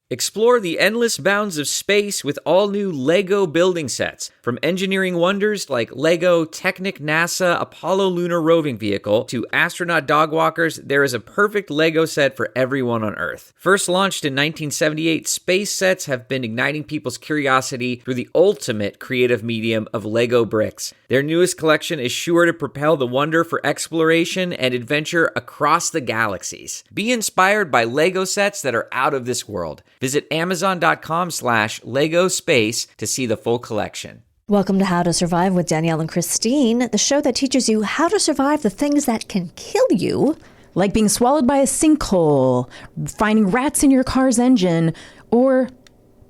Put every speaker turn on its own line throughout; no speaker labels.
Explore the endless bounds of space with all new LEGO building sets. From engineering wonders like LEGO Technic NASA Apollo Lunar Roving Vehicle to astronaut dog walkers, there is a perfect LEGO set for everyone on Earth. First launched in 1978, space sets have been igniting people's curiosity through the ultimate creative medium of LEGO bricks. Their newest collection is sure to propel the wonder for exploration and adventure across the galaxies. Be inspired by LEGO sets that are out of this world. Visit Amazon.com/LEGO Space to see the full collection.
Welcome to How to Survive with Danielle and Christine, the show that teaches you how to survive the things that can kill you.
Like being swallowed by a sinkhole, finding rats in your car's engine, or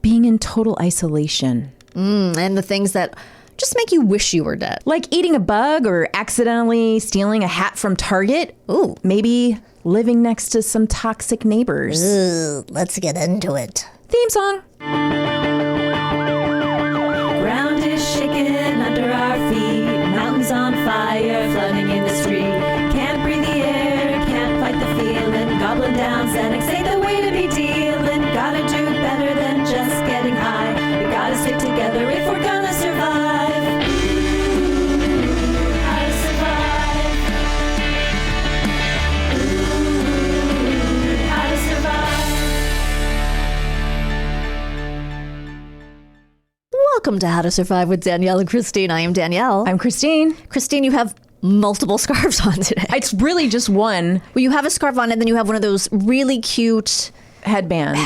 being in total isolation.
And the things that just make you wish you were dead.
Like eating a bug or accidentally stealing a hat from Target.
Ooh.
Maybe living next to some toxic neighbors.
Let's get into it.
Theme song.
Ground is shaking under our feet. Mountains on fire, flooding in the street. Can't breathe the air, can't fight the feeling. Gobbling down Xanax ain't the way to be dealing. Gotta do better than just getting high. We gotta stick together if we're gonna survive. How to survive. How to survive.
Welcome to How to Survive with Danielle and Christine. I am Danielle.
I'm Christine.
Christine, you have multiple scarves on today.
It's really just one.
Well, you have a scarf on and then you have one of those really cute
headbands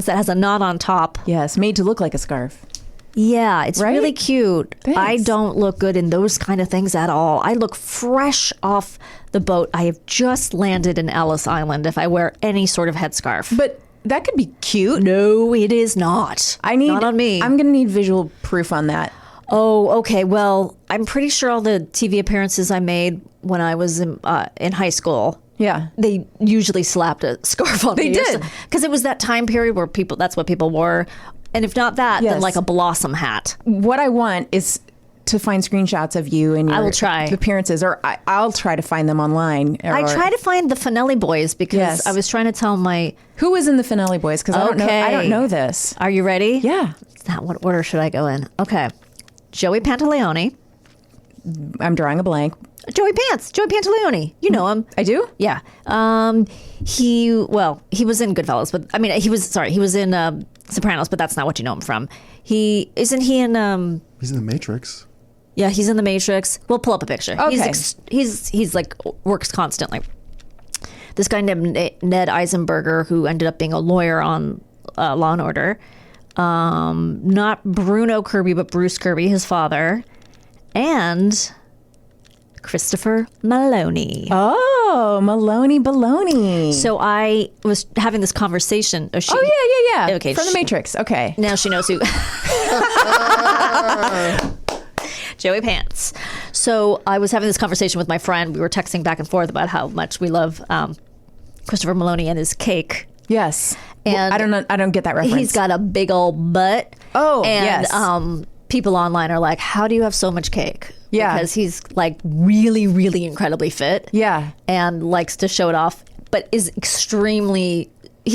that has a knot on top.
Yes, made to look like a scarf.
Yeah, it's
Right?
really cute.
Thanks.
I don't look good in those kind of things at all. I look fresh off the boat. I have just landed in Ellis Island if I wear any sort of headscarf.
But that could be cute.
No, it is not. Not on me.
I'm going to need visual proof on that.
Oh, okay. Well, I'm pretty sure all the TV appearances I made when I was in high school,
Yeah.
they usually slapped a scarf on me.
They did.
Because it was that time period where that's what people wore. And if not that, then
Yes.
like a blossom hat.
What I want is to find screenshots of you and your
I will try.
appearances, or I'll try to find them online.
I try to find the Finelli Boys because
Yes.
I was trying to tell my...
Who was in the Finale Boys? Because I don't know this.
Are you ready?
Yeah.
What order should I go in? Okay. Joey Pantaleone.
I'm drawing a blank.
Joey Pantaleone. You know him.
I do?
Yeah. He was in Goodfellas, but I mean, he was in Sopranos, but that's not what you know him from. Isn't he in
He's in the Matrix.
Yeah, he's in the Matrix. We'll pull up a picture.
Okay.
He's like works constantly. This guy named Ned Eisenberger, who ended up being a lawyer on Law and Order. Not Bruno Kirby, but Bruce Kirby, his father, and Christopher Maloney.
Oh, Maloney Baloney.
So I was having this conversation.
Yeah.
Okay,
From the Matrix. Okay.
Now she knows who. Joey Pants. So I was having this conversation with my friend. We were texting back and forth about how much we love Christopher Maloney and his cake.
Yes.
And
I don't get that reference.
He's got a big old butt.
Oh,
and,
yes.
People online are like, how do you have so much cake?
Yeah.
Because he's like really, really incredibly fit.
Yeah.
And likes to show it off, but he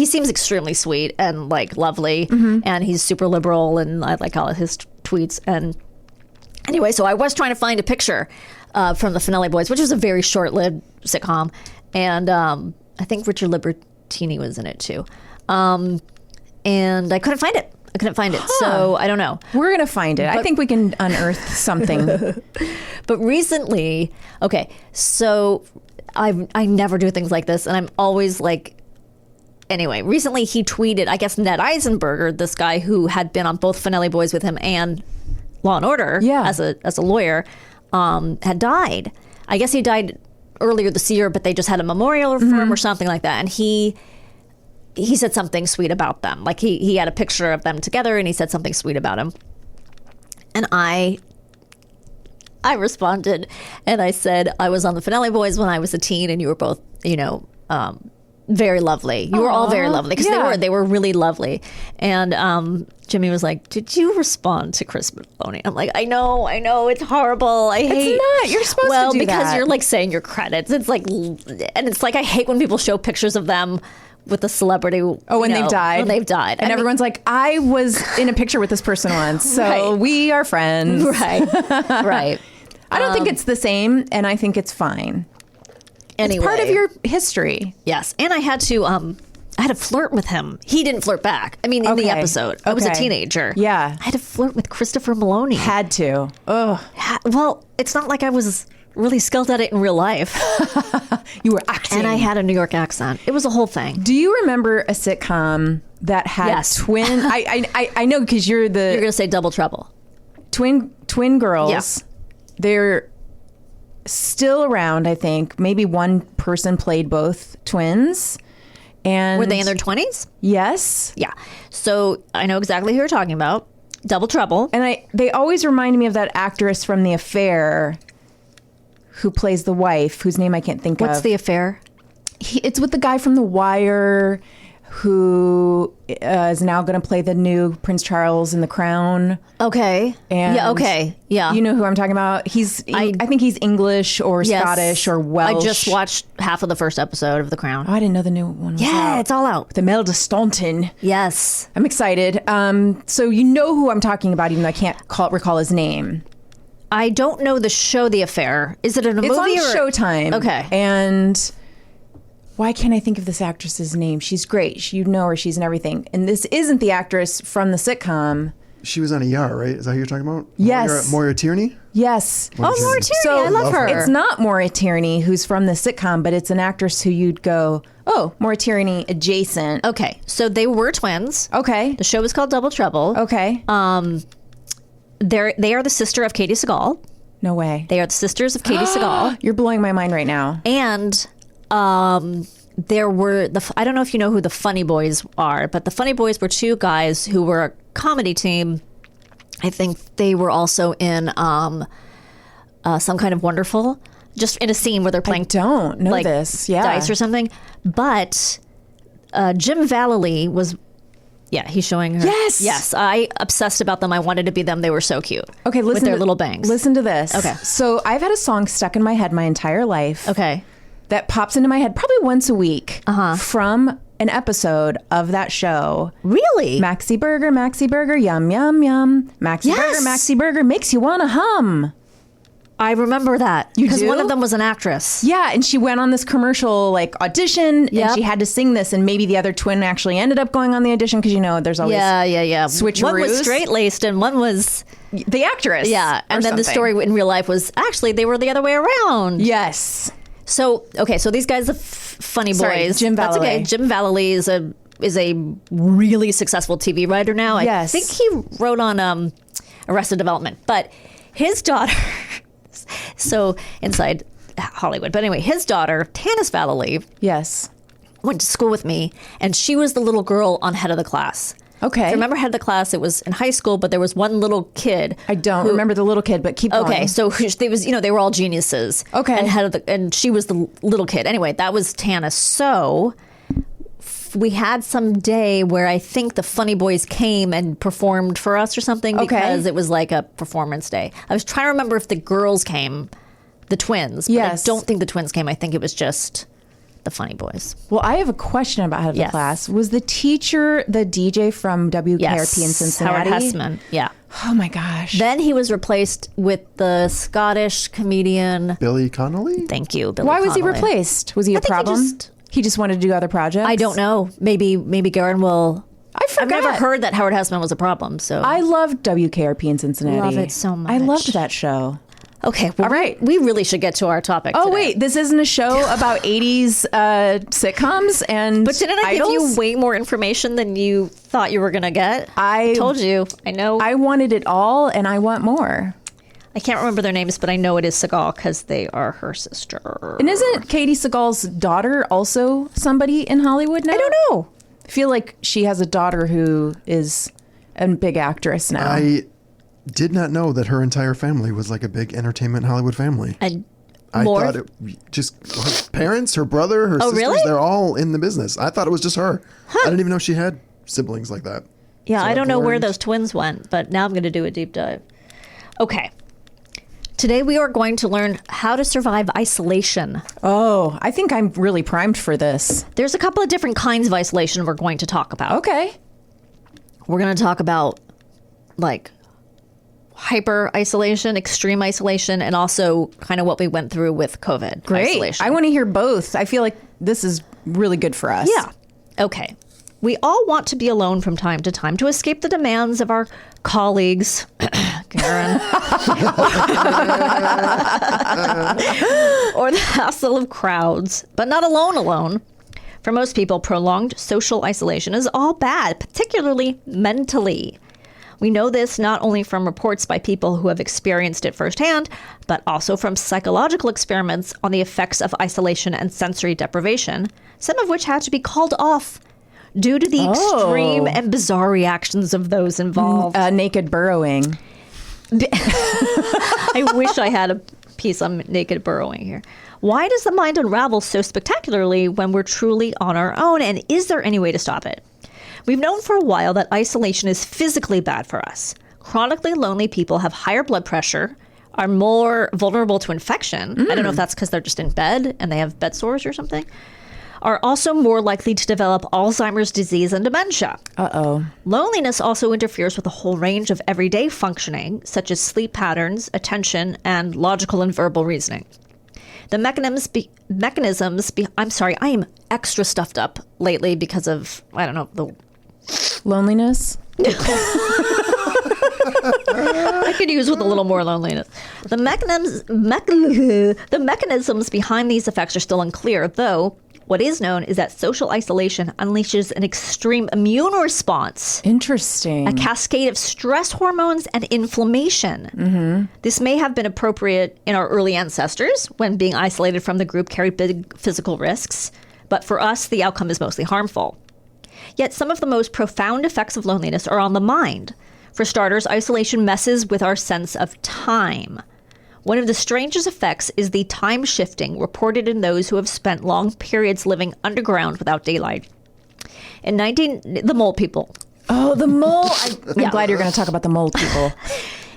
seems extremely sweet and like lovely. Mm-hmm. And he's super liberal, and I like all of his tweets. And anyway, so I was trying to find a picture from the Finelli Boys, which was a very short-lived sitcom. And I think Richard Libertini was in it too. And I couldn't find it. So I don't know.
We're going to find it. I think we can unearth something.
But recently, okay, so I never do things like this, and I'm always like, anyway, recently he tweeted, I guess Ned Eisenberger, this guy who had been on both Finelli Boys with him and Law and Order as a lawyer, had died. I guess he died earlier this year, but they just had a memorial for him or something like that, and he said something sweet about them. Like he had a picture of them together and he said something sweet about him. And I responded and I said, I was on the Finelli Boys when I was a teen and you were both, very lovely. You were all very lovely because they were really lovely. And Jimmy was like, did you respond to Chris Maloney? I'm like, I know, it's horrible. I hate.
It's not. You're supposed to do
because
that.
you're like saying your credits. It's like, and it's like I hate when people show pictures of them with a celebrity.
Oh, when they've died.
When they've died.
And everyone's like, I was in a picture with this person once, so we are friends.
Right. Right.
I don't think it's the same, and I think it's fine.
Anyway.
It's part of your history.
Yes. And I had to flirt with him. He didn't flirt back. I mean, in the episode. I was a teenager.
Yeah.
I had to flirt with Christopher Maloney.
Had to. Ugh.
Well, it's not like I was really skilled at it in real life.
You were acting.
And I had a New York accent. It was a whole thing.
Do you remember a sitcom that had twin... I know because you're
going to say Double Trouble.
Twin girls.
Yeah.
They're still around, I think. Maybe one person played both twins. And
were they in their 20s?
Yes.
Yeah. So I know exactly who you're talking about. Double Trouble.
And they always remind me of that actress from The Affair who plays the wife, whose name I can't think of.
What's The Affair?
It's with the guy from The Wire who is now going to play the new Prince Charles in The Crown.
Okay.
And
yeah, okay. Yeah.
You know who I'm talking about? I think he's English or Scottish or Welsh.
I just watched half of the first episode of The Crown.
Oh, I didn't know the new one was out.
Yeah, it's all out.
With Imelda Staunton.
Yes.
I'm excited. So you know who I'm talking about, even though I can't recall his name.
I don't know the show The Affair. Is it in a movie?
It's on Showtime.
Okay.
And why can't I think of this actress's name? She's great. You know her. She's in everything. And this isn't the actress from the sitcom.
She was on ER, right? Is that who you're talking about?
Yes.
Moira Tierney?
Yes.
Maura Tierney.
So
I love her.
It's not Maura Tierney who's from the sitcom, but it's an actress who you'd go, oh, Maura Tierney adjacent.
Okay. So they were twins.
Okay.
The show was called Double Trouble.
Okay.
They are the sister of Katie Sagal.
No way.
They are the sisters of Katie Sagal.
You're blowing my mind right now.
And there were I don't know if you know who the Funny Boys are, but the Funny Boys were two guys who were a comedy team. I think they were also in Some Kind of Wonderful, just in a scene where they're playing.
I don't know this. Yeah,
dice or something. But Jim Vallely was. Yeah, he's showing her. Yes. I obsessed about them. I wanted to be them. They were so cute.
Okay, listen
with their little bangs.
Listen to this.
Okay.
So I've had a song stuck in my head my entire life.
Okay.
That pops into my head probably once a week from an episode of that show.
Really?
Maxi Burger, yum, yum, yum. Maxi Burger makes you want to hum.
I remember that.
You
Because
do?
one of them was an actress.
Yeah, and she went on this commercial audition,
Yep.
and she had to sing this, and maybe the other twin actually ended up going on the audition because there's always switcheroos.
One was straight-laced and one was...
the actress.
Yeah, and then
something.
the story in real life was actually they were the other way around.
Yes.
So, okay, so these guys, the Funny Boys.
Sorry, Jim
That's okay.
Vallely.
Jim Vallely is a really successful TV writer now.
Yes.
I think he wrote on Arrested Development. But his daughter... So inside Hollywood. But anyway, his daughter, Tanis Vallely,
Yes.
went to school with me, and she was the little girl on Head of the Class.
Okay.
If you remember Head of the Class? It was in high school, but there was one little kid.
I don't remember the little kid, but keep going.
Okay, so they were all geniuses.
Okay.
And she was the little kid. Anyway, that was Tanis. So we had some day where I think the Funny Boys came and performed for us or something because it was like a performance day. I was trying to remember if the girls came, the twins. But
Yes.
I don't think the twins came. I think it was just the Funny Boys.
Well, I have a question about Head of the
Yes.
Class. Was the teacher the DJ from WKRP
Yes.
in Cincinnati?
Howard Hessman. Yeah.
Oh my gosh.
Then he was replaced with the Scottish comedian.
Billy Connolly?
Thank you, Billy
Why was he
Connolly.
replaced? Was he a
I think he
problem?
just-
He just wanted to do other projects?
I don't know. Maybe Garen will.
I forgot.
I've never heard that Howard Hessman was a problem. So
I loved WKRP in Cincinnati.
Love it so much.
I loved that show.
okay. Well,
All right.
we really should get to our topic.
Oh,
today.
wait. This isn't a show about 80s sitcoms and
But didn't I
idols?
give you way more information than you thought you were going to get?
I
told you. I know.
I wanted it all, and I want more.
I can't remember their names, but I know it is Seagal because they are her sister.
And isn't Katie Sagal's daughter also somebody in Hollywood now?
I don't know.
I feel like she has a daughter who is a big actress now.
I did not know that her entire family was like a big entertainment Hollywood family.
And
I
more.
thought it just her parents, her brother, her sisters,
really?
they're all in the business. I thought it was just her. I didn't even know she had siblings like that.
Yeah,
So
I don't
I've
know where
learned-
those twins went, but now I'm going to do a deep dive. Okay. Today we are going to learn how to survive isolation.
Oh, I think I'm really primed for this.
There's a couple of different kinds of isolation we're going to talk about.
Okay.
We're going to talk about like hyper isolation, extreme isolation, and also kind of what we went through with COVID.
Great.
Isolation.
I want to hear both. I feel like this is really good for us.
Yeah. Okay. We all want to be alone from time to time to escape the demands of our colleagues, Karen, or the hassle of crowds, but not alone. For most people, prolonged social isolation is all bad, particularly mentally. We know this not only from reports by people who have experienced it firsthand, but also from psychological experiments on the effects of isolation and sensory deprivation, some of which had to be called off due to the extreme and bizarre reactions of those involved.
Naked burrowing.
I wish I had a piece on naked burrowing here. Why does the mind unravel so spectacularly when we're truly on our own? And is there any way to stop it? We've known for a while that isolation is physically bad for us. Chronically lonely people have higher blood pressure, are more vulnerable to infection. I don't know if that's because they're just in bed and they have bed sores or something. Are also more likely to develop Alzheimer's disease and dementia. Loneliness also interferes with a whole range of everyday functioning, such as sleep patterns, attention, and logical and verbal reasoning. The mechanisms. I'm sorry, I am extra stuffed up lately because of, I don't know, the
Loneliness?
I could use with a little more loneliness. The mechanisms behind these effects are still unclear, though what is known is that social isolation unleashes an extreme immune response.
Interesting.
A cascade of stress hormones and inflammation. This may have been appropriate in our early ancestors when being isolated from the group carried big physical risks, but for us, the outcome is mostly harmful. Yet some of the most profound effects of loneliness are on the mind. For starters, isolation messes with our sense of time. One of the strangest effects is the time shifting reported in those who have spent long periods living underground without daylight. The mole people.
Oh, the mole. I'm glad you're going to talk about the mole people.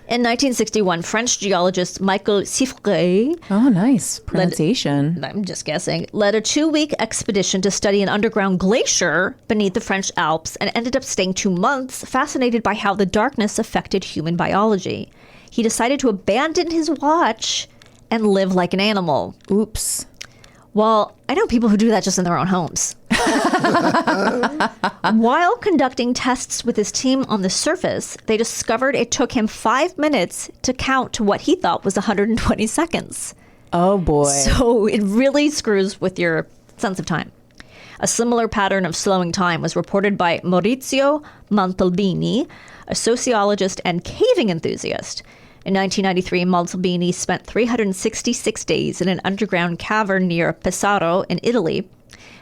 In 1961, French geologist Michael Siffre,
Oh, nice pronunciation.
I'm just guessing, led a 2-week expedition to study an underground glacier beneath the French Alps and ended up staying 2 months, fascinated by how the darkness affected human biology. He decided to abandon his watch and live like an animal.
Oops.
Well, I know people who do that just in their own homes. While conducting tests with his team on the surface, they discovered it took him 5 minutes to count to what he thought was 120 seconds.
Oh, boy.
So it really screws with your sense of time. A similar pattern of slowing time was reported by Maurizio Montalbini, a sociologist and caving enthusiast. In 1993, Montalbini spent 366 days in an underground cavern near Pesaro in Italy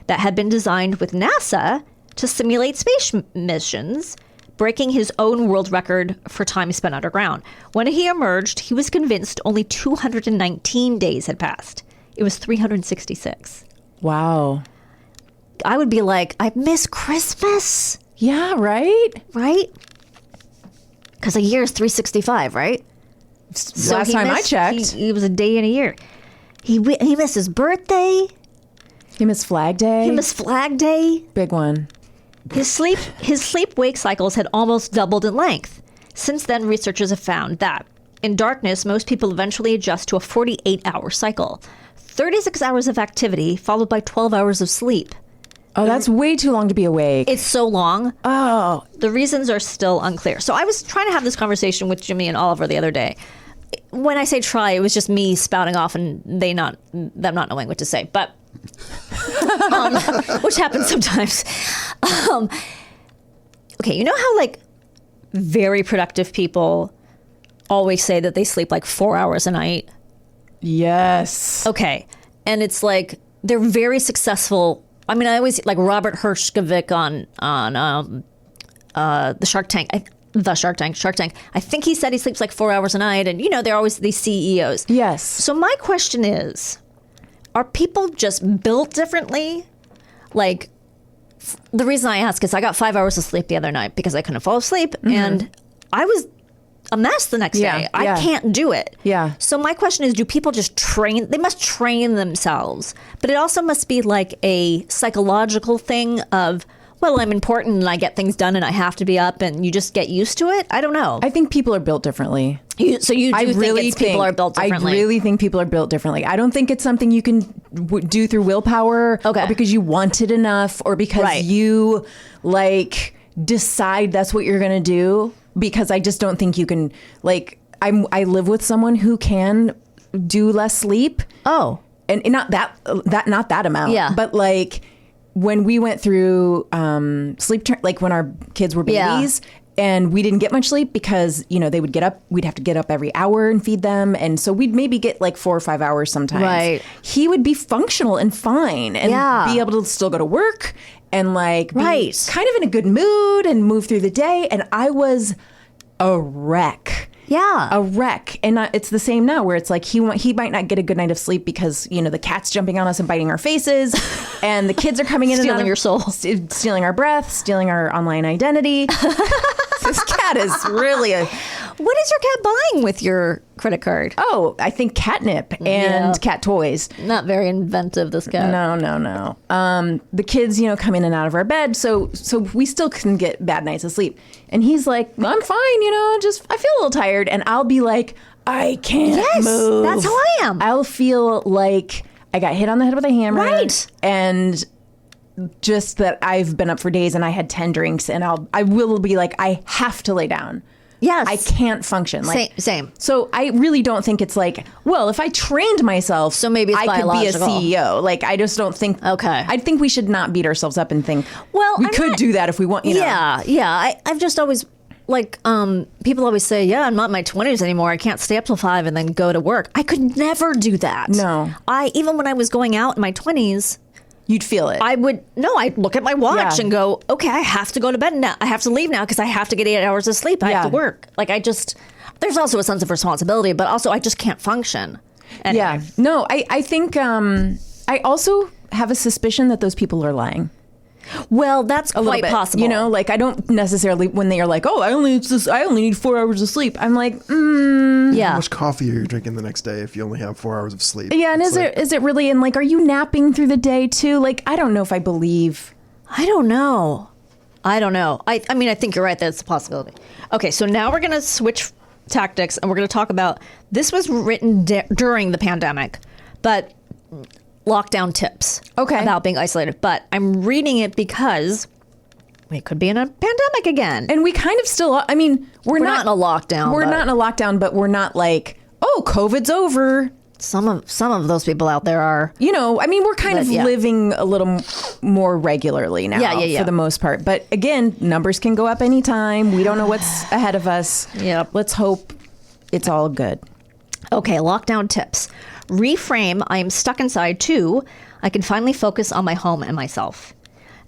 that had been designed with NASA to simulate space missions, breaking his own world record for time spent underground. When he emerged, he was convinced only 219 days had passed. It was 366.
Wow.
I would be like, I miss Christmas,
Yeah, right?
right? Because a year is 365, right?
Last time I checked.
He was a day in a year. He missed his birthday.
He missed Flag Day.
He missed Flag Day.
Big one.
His sleep-wake cycles had almost doubled in length. Since then, researchers have found that in darkness, most people eventually adjust to a 48-hour cycle. 36 hours of activity followed by 12 hours of sleep.
Oh, that's way too long to be awake.
It's so long.
Oh.
The reasons are still unclear. So I was trying to have this conversation with Jimmy and Oliver the other day. When I say try, it was just me spouting off and them not knowing what to say. But which happens sometimes. Okay, you know how like very productive people always say that they sleep like 4 hours a night?
Yes.
Okay. And it's like they're very successful. I mean, I always like Robert Herjavec on the Shark Tank. Shark Tank. I think he said he sleeps like 4 hours a night. And, you know, they're always these CEOs.
Yes.
So my question is, are people just built differently? Like, the reason I ask is I got 5 hours of sleep the other night because I couldn't fall asleep. And I was a mess the next
Yeah,
day. I
yeah.
can't do it.
Yeah.
So my question is, do people just train? They must train themselves. But it also must be like a psychological thing of, well, I'm important and I get things done and I have to be up, and you just get used to it. I don't know.
I think people are built differently.
So you do think people are built differently?
I really think people are built differently. I don't think it's something you can do through willpower,
Okay.
or because you want it enough, or because
Right.
you like decide that's what you're going to do. Because I just don't think you can, like, I live with someone who can do less sleep.
Oh.
And not that amount.
Yeah.
But like when we went through like when our kids were babies, and we didn't get much sleep because, you know, they would get up, we'd have to get up every hour and feed them. And so we'd maybe get like 4 or 5 hours sometimes.
Right.
He would be functional and fine and be able to still go to work and like be kind of in a good mood and move through the day. And I was a wreck.
Yeah.
A wreck. And it's the same now, where it's like he might not get a good night of sleep because, you know, the cat's jumping on us and biting our faces and the kids are coming in
Stealing
and out
your soul.
stealing our breath, stealing our online identity. This cat is really
What is your cat buying with your credit card?
I think catnip and cat toys.
Not very inventive, this cat.
No. The kids, you know, come in and out of our bed, so we still can get bad nights of sleep. And he's like, I'm fine, you know, just I feel a little tired, and I'll be like, I can't move.
That's how I am.
I'll feel like I got hit on the head with a hammer,
Right.
And just that I've been up for days and I had 10 drinks, and I will be like, I have to lay down.
Yes.
I can't function. Like,
Same.
So I really don't think it's like, well, if I trained myself,
So maybe it's
I could be a
biological.
CEO. Like, I just don't think.
Okay.
I think we should not beat ourselves up and think,
Well,
we
I'm
could
not-
do that if we want. You know.
Yeah. I've just always, like, people always say, yeah, I'm not in my 20s anymore. I can't stay up till 5 and then go to work. I could never do that.
No.
Even when I was going out in my 20s,
You'd feel it.
I'd look at my watch
Yeah.
and go, okay, I have to go to bed now. I have to leave now because I have to get 8 hours of sleep. I have to
Yeah.
work. Like, there's also a sense of responsibility, but also I just can't function. Anyway.
Yeah. No, I think I also have a suspicion that those people are lying.
Well, that's
A little
quite
bit.
possible.
You know, like I don't necessarily, when they are like, oh, I only need 4 hours of sleep. I'm like,
How
yeah.
much coffee are you drinking the next day if you only have 4 hours of sleep?
yeah. And
It's like,
is it really? And like, are you napping through the day too? Like, I don't know if I believe.
I don't know. I mean, I think you're right. That's a possibility. Okay, so now we're going to switch tactics and we're going to talk about, this was written during the pandemic, but lockdown tips about being isolated. But I'm reading it because we could be in a pandemic again.
And we kind of still, I mean, we're
not in a lockdown,
We're
but-
not in a lockdown, but we're not like, oh, COVID's over.
Some of those people out there are.
You know, I mean, we're kind of
But, yeah.
living a little more regularly now
Yeah.
for the most part. But again, numbers can go up anytime. We don't know what's ahead of us.
Yep.
Let's hope it's all good.
Okay, lockdown tips. Reframe, I am stuck inside too. I can finally focus on my home and myself.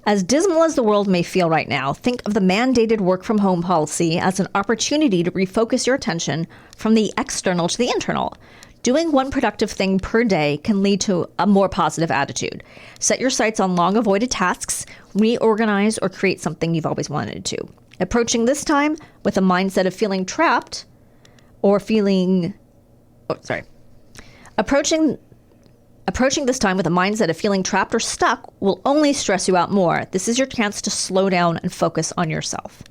As dismal as the world may feel right now, think of the mandated work from home policy as an opportunity to refocus your attention from the external to the internal. Doing one productive thing per day can lead to a more positive attitude. Set your sights on long avoided tasks, reorganize, or create something you've always wanted to. Approaching this time with a mindset of feeling trapped or feeling... Approaching this time with a mindset of feeling trapped or stuck will only stress you out more. This is your chance to slow down and focus on yourself.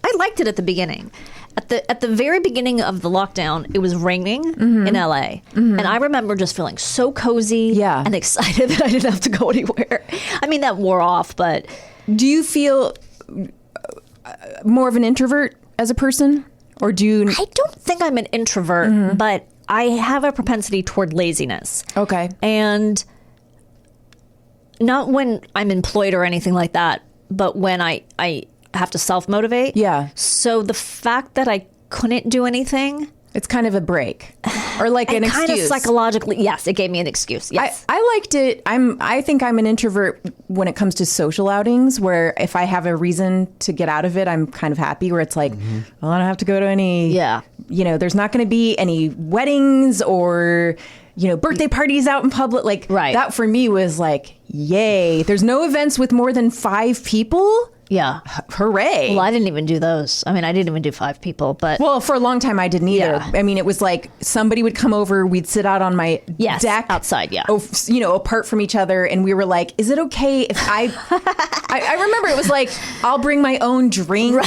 I liked it at the beginning. At the very beginning of the lockdown, it was raining in LA. And I remember just feeling so cozy and excited that I didn't have to go anywhere. I mean, that wore off, but...
Do you feel more of an introvert as a person? Or do you...
I don't think I'm an introvert, but I have a propensity toward laziness.
Okay.
And not when I'm employed or anything like that, but when I have to self-motivate.
Yeah.
So the fact that I couldn't do anything...
It's kind of a break. Or like an excuse.
Kind of psychologically, yes, it gave me an excuse. Yes.
I liked it. I think I'm an introvert when it comes to social outings, where if I have a reason to get out of it, I'm kind of happy, where it's like, well, I don't have to go to any, you know, there's not going to be any weddings or, you know, birthday parties out in public. Like that for me was like, yay. There's no events with more than 5 people.
Yeah.
Hooray.
Well, I didn't even do those. I mean, I didn't even do 5 people, but
Well, for a long time, I didn't either.
Yeah.
I mean, it was like somebody would come over, we'd sit out on my deck.
outside, yeah.
Apart from each other. And we were like, is it okay if I remember it was like, I'll bring my own drink.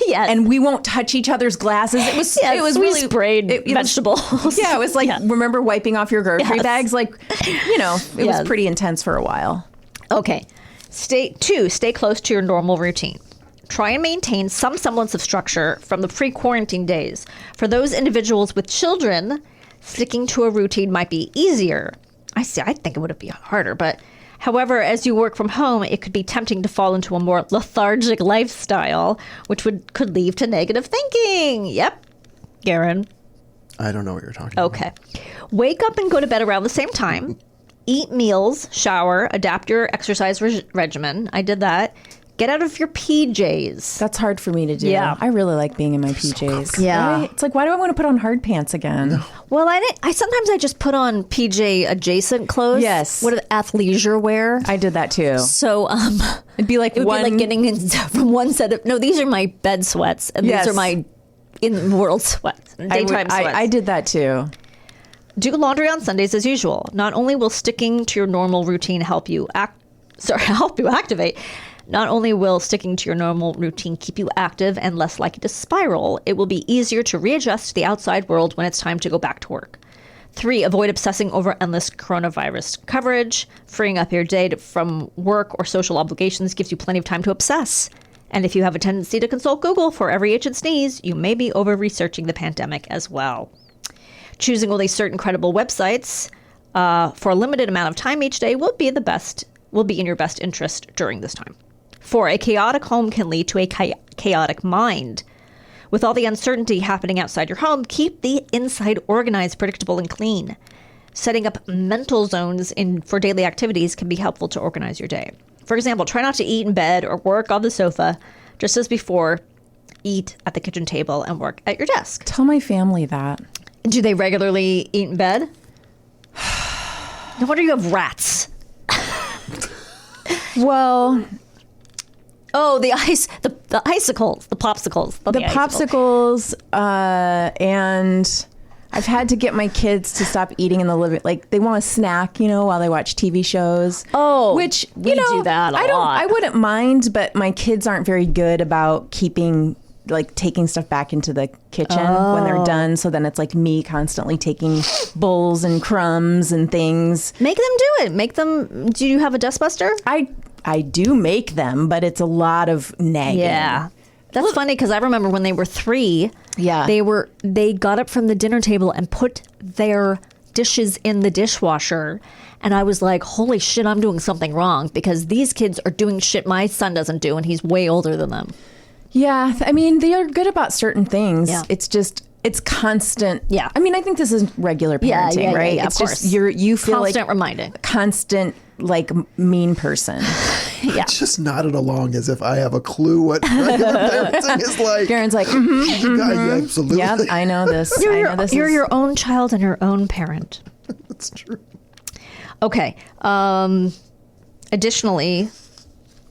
Yes.
And we won't touch each other's glasses. It was
we
really
sprayed
it was-
vegetables.
Yeah, it was like, remember wiping off your grocery
Yes.
bags? Like, it was pretty intense for a while.
Okay. Stay close to your normal routine. Try and maintain some semblance of structure from the pre-quarantine days. For those individuals with children, sticking to a routine might be easier. I think it would be harder, but however, as you work from home, it could be tempting to fall into a more lethargic lifestyle, which could lead to negative thinking. Yep. Garen.
I don't know what you're talking about.
Okay. Wake up and go to bed around the same time. Eat meals, shower, adapt your exercise regimen. I did that. Get out of your PJs.
That's hard for me to do.
Yeah.
I really like being in my PJs.
Yeah.
Right? It's like, why do I want to put on hard pants again? No.
Well, I sometimes I just put on PJ adjacent clothes.
Yes.
What are athleisure wear?
I did that too.
So
It'd be like
it would be like getting in from one set of these are my bed sweats and
Yes.
these are my in the world sweats, daytime sweats.
I did that too.
Do laundry on Sundays as usual. Not only will sticking to your normal routine help you activate. Not only will sticking to your normal routine keep you active and less likely to spiral, it will be easier to readjust to the outside world when it's time to go back to work. 3, avoid obsessing over endless coronavirus coverage. Freeing up your day from work or social obligations gives you plenty of time to obsess. And if you have a tendency to consult Google for every itch and sneeze, you may be over-researching the pandemic as well. Choosing only certain credible websites for a limited amount of time each day will be in your best interest during this time. 4, a chaotic home can lead to a chaotic mind. With all the uncertainty happening outside your home, keep the inside organized, predictable, and clean. Setting up mental zones for daily activities can be helpful to organize your day. For example, try not to eat in bed or work on the sofa. Just as before, eat at the kitchen table and work at your desk.
Tell my family that.
Do they regularly eat in bed? No wonder you have rats.
Well,
oh, the icicles, the popsicles.
the popsicles, and I've had to get my kids to stop eating in the living. Like they want a snack, while they watch TV shows.
Oh,
which
we do that a lot.
I wouldn't mind, but my kids aren't very good about taking stuff back into the kitchen when they're done. So then it's like me constantly taking bowls and crumbs and things.
Make them do it. Do you have a dustbuster?
I do make them, but it's a lot of nagging.
Yeah. That's funny because I remember when they were 3,
Yeah.
they got up from the dinner table and put their dishes in the dishwasher. And I was like, holy shit, I'm doing something wrong because these kids are doing shit my son doesn't do and he's way older than them.
Yeah. I mean, they are good about certain things.
Yeah.
It's just, it's constant.
Yeah.
I mean, I think this is regular parenting, right?
Yeah,
it's
of
just,
course.
you feel
constant
like
reminding.
constant, mean person.
Yeah.
Just nodded along as if I have a clue what regular parenting is like.
Garen's like,
Yeah, absolutely.
yeah, I know this.
You're your own child and your own parent.
That's true.
Okay. Additionally,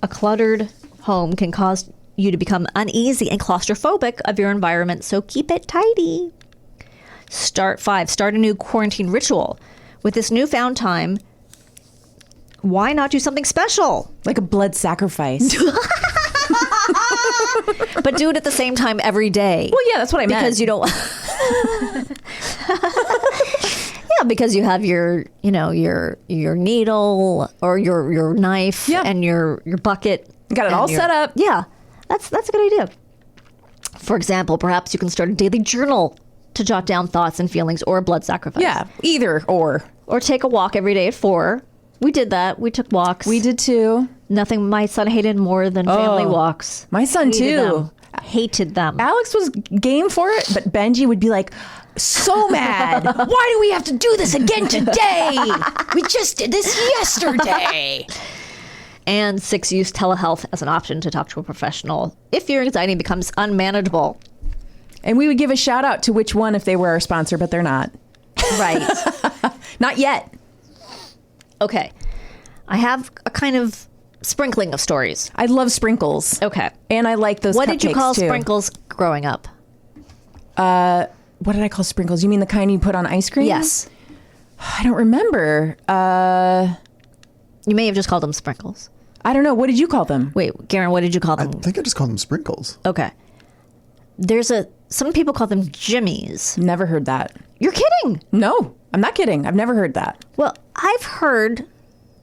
a cluttered home can cause you to become uneasy and claustrophobic of your environment, so keep it tidy. 5, start a new quarantine ritual. With this newfound time, why not do something special?
like a blood sacrifice.
But do it at the same time every day.
Well, yeah, that's what I meant.
Because you don't... Yeah, because you have your needle or your knife and your bucket.
Got it all set up.
Yeah, that's a good idea. For example, perhaps you can start a daily journal to jot down thoughts and feelings or a blood sacrifice.
Yeah, either or.
Or take a walk every day at 4. We did that. We took walks.
We did too.
Nothing my son hated more than family walks.
My son
Hated
too.
them. Hated them.
Alex was game for it, but Benji would be like, so mad. Why do we have to do this again today? We just did this yesterday.
And 6, use telehealth as an option to talk to a professional if your anxiety becomes unmanageable.
And we would give a shout out to which one if they were our sponsor, but they're not.
Right.
Not yet.
Okay. I have a kind of sprinkling of stories.
I love sprinkles.
Okay.
And I like those
What did you call
cupcakes, too.
sprinkles growing up?
What did I call sprinkles? You mean the kind you put on ice cream?
Yes.
I don't remember.
You may have just called them sprinkles.
I don't know. What did you call them?
Wait, Garen, what did you call
I
them?
think I just called them sprinkles.
Okay. Some people call them jimmies.
Never heard that.
You're kidding.
No, I'm not kidding. I've never heard that.
Well, I've heard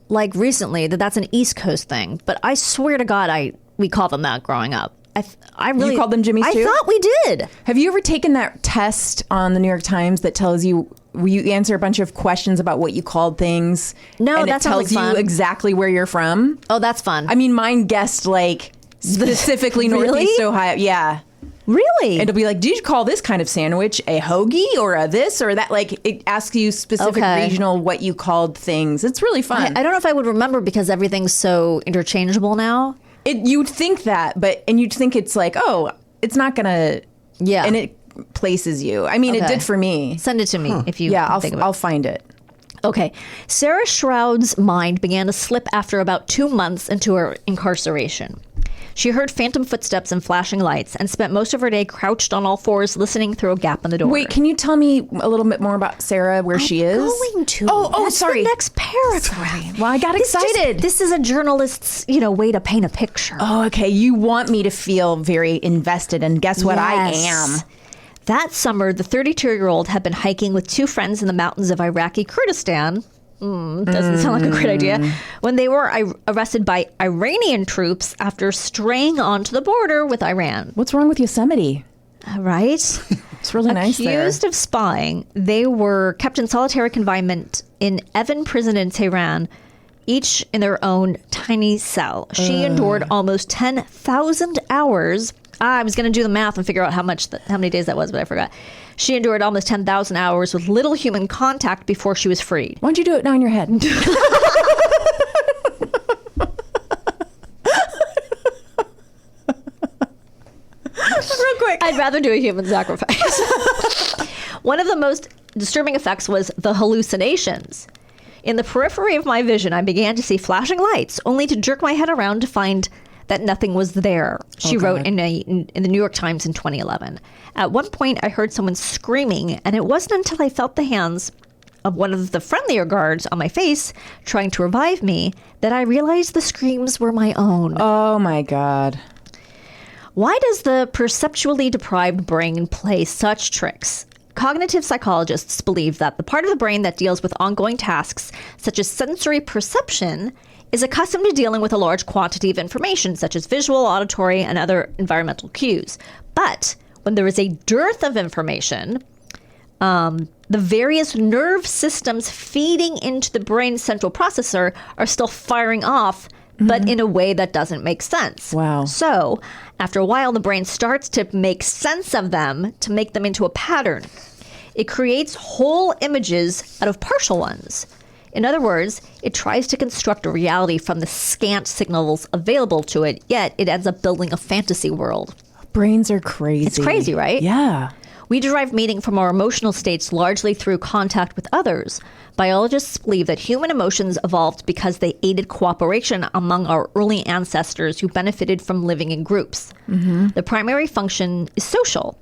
like recently that's an East Coast thing, but I swear to God, we called them that growing up. I really
You called them jimmies too?
I thought we did.
Have you ever taken that test on the New York Times that tells you answer a bunch of questions about what you called things?
No,
and
that
it tells
sounds like
you
fun.
exactly where you're from.
Oh, that's fun.
I mean, mine guessed like specifically
Really?
Northeast Ohio. Yeah.
Really?
It'll be like, did you call this kind of sandwich a hoagie or a this or that? Like, it asks you specific
Okay.
regional what you called things. It's really fun.
I don't know if I would remember because everything's so interchangeable now.
You'd think that, and you'd think it's like, oh, it's not gonna.
Yeah.
And it places you. I mean, it
Okay.
did for me.
Send it to me if you
Yeah,
can think of it.
I'll find it.
Okay. Sarah Shroud's mind began to slip after about 2 months into her incarceration. She heard phantom footsteps and flashing lights and spent most of her day crouched on all fours listening through a gap in the door.
Wait, can you tell me a little bit more about Sarah, where she is?
Going to.
Oh,
That's
sorry.
The next paragraph.
Well, I got excited.
This is a journalist's, way to paint a picture.
Oh, okay. You want me to feel very invested, and guess what? I am.
That summer, the 32-year-old had been hiking with 2 friends in the mountains of Iraqi Kurdistan. Doesn't sound like a great idea. When they were arrested by Iranian troops after straying onto the border with Iran.
What's wrong with Yosemite?
Right?
It's really nice there.
Accused of spying, they were kept in solitary confinement in Evin prison in Tehran, each in their own tiny cell. She endured almost 10,000 hours. I was going to do the math and figure out how many days that was, but I forgot. She endured almost 10,000 hours with little human contact before she was freed.
Why don't you do it now in your head? Real quick.
I'd rather do a human sacrifice. One of the most disturbing effects was the hallucinations. In the periphery of my vision, I began to see flashing lights, only to jerk my head around to find that nothing was there, she wrote in the New York Times in 2011. At one point, I heard someone screaming, and it wasn't until I felt the hands of one of the friendlier guards on my face trying to revive me that I realized the screams were my own.
Oh, my God.
Why does the perceptually deprived brain play such tricks? Cognitive psychologists believe that the part of the brain that deals with ongoing tasks, such as sensory perception, is accustomed to dealing with a large quantity of information, such as visual, auditory, and other environmental cues. But when there is a dearth of information, the various nerve systems feeding into the brain's central processor are still firing off, but in a way that doesn't make sense.
Wow.
So, after a while, the brain starts to make sense of them to make them into a pattern. It creates whole images out of partial ones. In other words, it tries to construct a reality from the scant signals available to it, yet it ends up building a fantasy world.
Brains are crazy.
It's crazy, right?
Yeah.
We derive meaning from our emotional states largely through contact with others. Biologists believe that human emotions evolved because they aided cooperation among our early ancestors who benefited from living in groups. The primary function is social.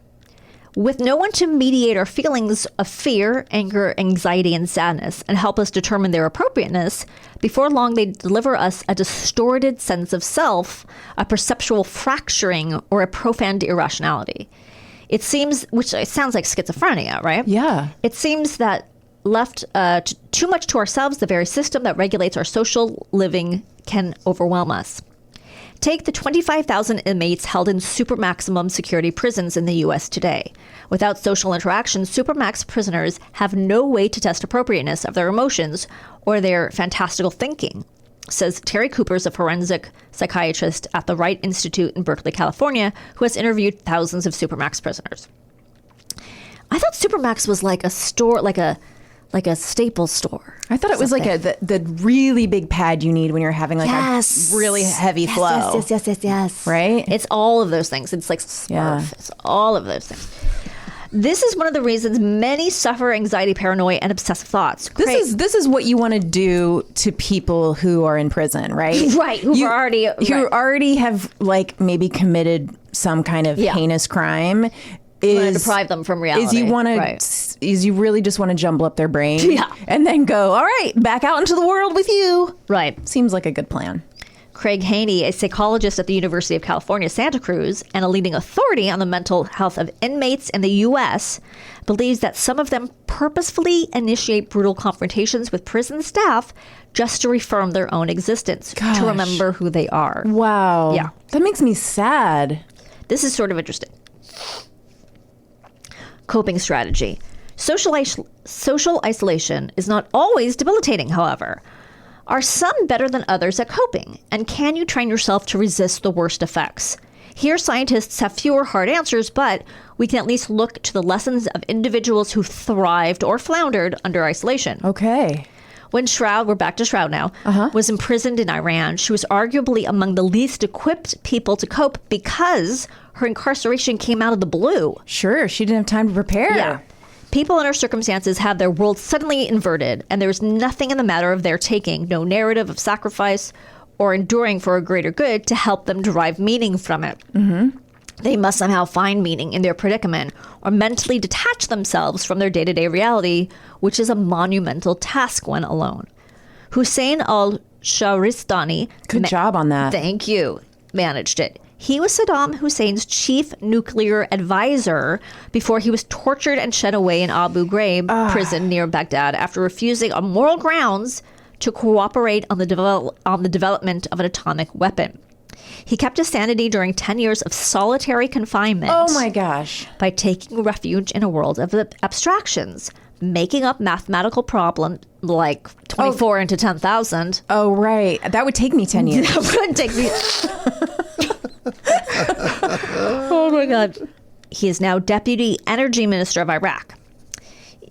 With no one to mediate our feelings of fear, anger, anxiety, and sadness and help us determine their appropriateness, before long they deliver us a distorted sense of self, a perceptual fracturing, or a profound irrationality. It seems, which it sounds like schizophrenia, right?
Yeah.
It seems that left too much to ourselves, the very system that regulates our social living can overwhelm us. Take the 25,000 inmates held in super maximum security prisons in the U.S. today. Without social interaction, supermax prisoners have no way to test appropriateness of their emotions or their fantastical thinking, says Terry Coopers, a forensic psychiatrist at the Wright Institute in Berkeley, California, who has interviewed thousands of supermax prisoners. I thought supermax was like a store, like a Staples store.
I thought it was like the really big pad you need when you're having like a really heavy flow.
Yes.
Right?
It's all of those things. It's like Smurf.
Yeah.
It's all of those things. This is one of the reasons many suffer anxiety, paranoia, and obsessive thoughts.
This is what you want to do to people who are in prison, right?
Right. Who
already have like maybe committed some kind of heinous crime.
Is deprive them from reality.
Is you want to? Is you really just want to jumble up their brain?
Yeah.
And then go, all right, back out into the world with you.
Right.
Seems like a good plan.
Craig Haney, a psychologist at the University of California, Santa Cruz, and a leading authority on the mental health of inmates in the U.S., believes that some of them purposefully initiate brutal confrontations with prison staff just to reaffirm their own existence, to remember who they are.
Wow.
Yeah.
That makes me sad.
This is sort of interesting. Coping strategy. Social isolation is not always debilitating, however. Are some better than others at coping? And can you train yourself to resist the worst effects? Here, scientists have fewer hard answers, but we can at least look to the lessons of individuals who thrived or floundered under isolation.
Okay.
When Shroud, we're back to Shroud now, was imprisoned in Iran, she was arguably among the least equipped people to cope because her incarceration came out of the blue.
Sure, she didn't have time to prepare.
Yeah. People in her circumstances have their world suddenly inverted, and there's nothing in the matter of their taking, no narrative of sacrifice or enduring for a greater good to help them derive meaning from it. Mm-hmm. They must somehow find meaning in their predicament or mentally detach themselves from their day-to-day reality, which is a monumental task when alone. Hussein al-Shahristani...
Good job on that.
Thank you. Managed it. He was Saddam Hussein's chief nuclear advisor before he was tortured and shed away in Abu Ghraib prison near Baghdad after refusing on moral grounds to cooperate on the development of an atomic weapon. He kept his sanity during 10 years of solitary confinement.
Oh my gosh.
By taking refuge in a world of abstractions, making up mathematical problems like 24 into 10,000.
Oh, right. That would take me 10 years.
That would take me... Oh my God. He is now Deputy Energy Minister of Iraq.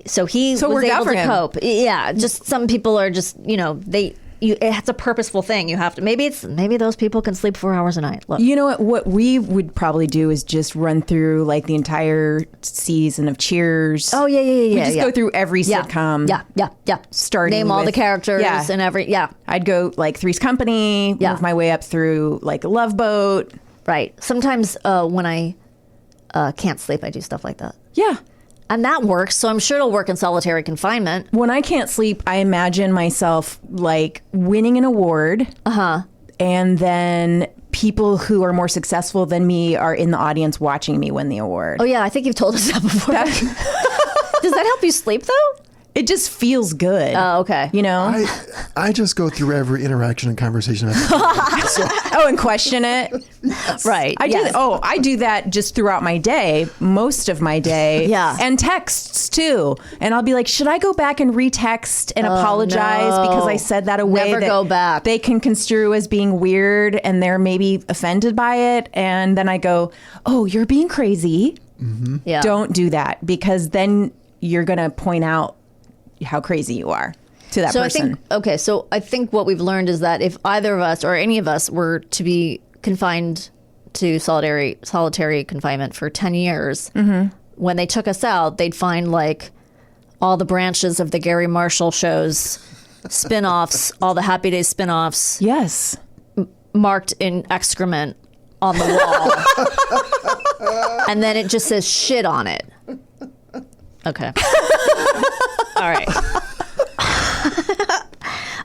So he was able to cope. Yeah, just some people are just, it's a purposeful thing. You have to, maybe those people can sleep 4 hours a night. Look.
You know what we would probably do is just run through like the entire season of Cheers.
Oh yeah.
We just go through every sitcom.
Yeah.
Starting
name all the characters and every
I'd go like Three's Company, move my way up through like Love Boat.
Right. Sometimes when I can't sleep, I do stuff like that.
Yeah.
And that works, so I'm sure it'll work in solitary confinement.
When I can't sleep, I imagine myself like winning an award. And then people who are more successful than me are in the audience watching me win the award.
Oh yeah, I think you've told us that before. Does that help you sleep though?
It just feels good.
Oh, okay.
I just go through every interaction and conversation.
And question it.
Yes. Right.
I do that just throughout my day, most of my day.
Yeah.
And texts too. And I'll be like, should I go back and retext and apologize because I said that a way
Never
that
go back.
They can construe as being weird and they're maybe offended by it? And then I go, oh, you're being crazy.
Mm-hmm.
Yeah.
Don't do that because then you're going to point out how crazy you are to that person.
I think what we've learned is that if either of us or any of us were to be confined to solitary confinement for 10 years, when they took us out, they'd find like all the branches of the Gary Marshall shows, spin-offs, all the Happy Days spin-offs.
Yes.
Marked in excrement on the wall. And then it just says shit on it. Okay. All right.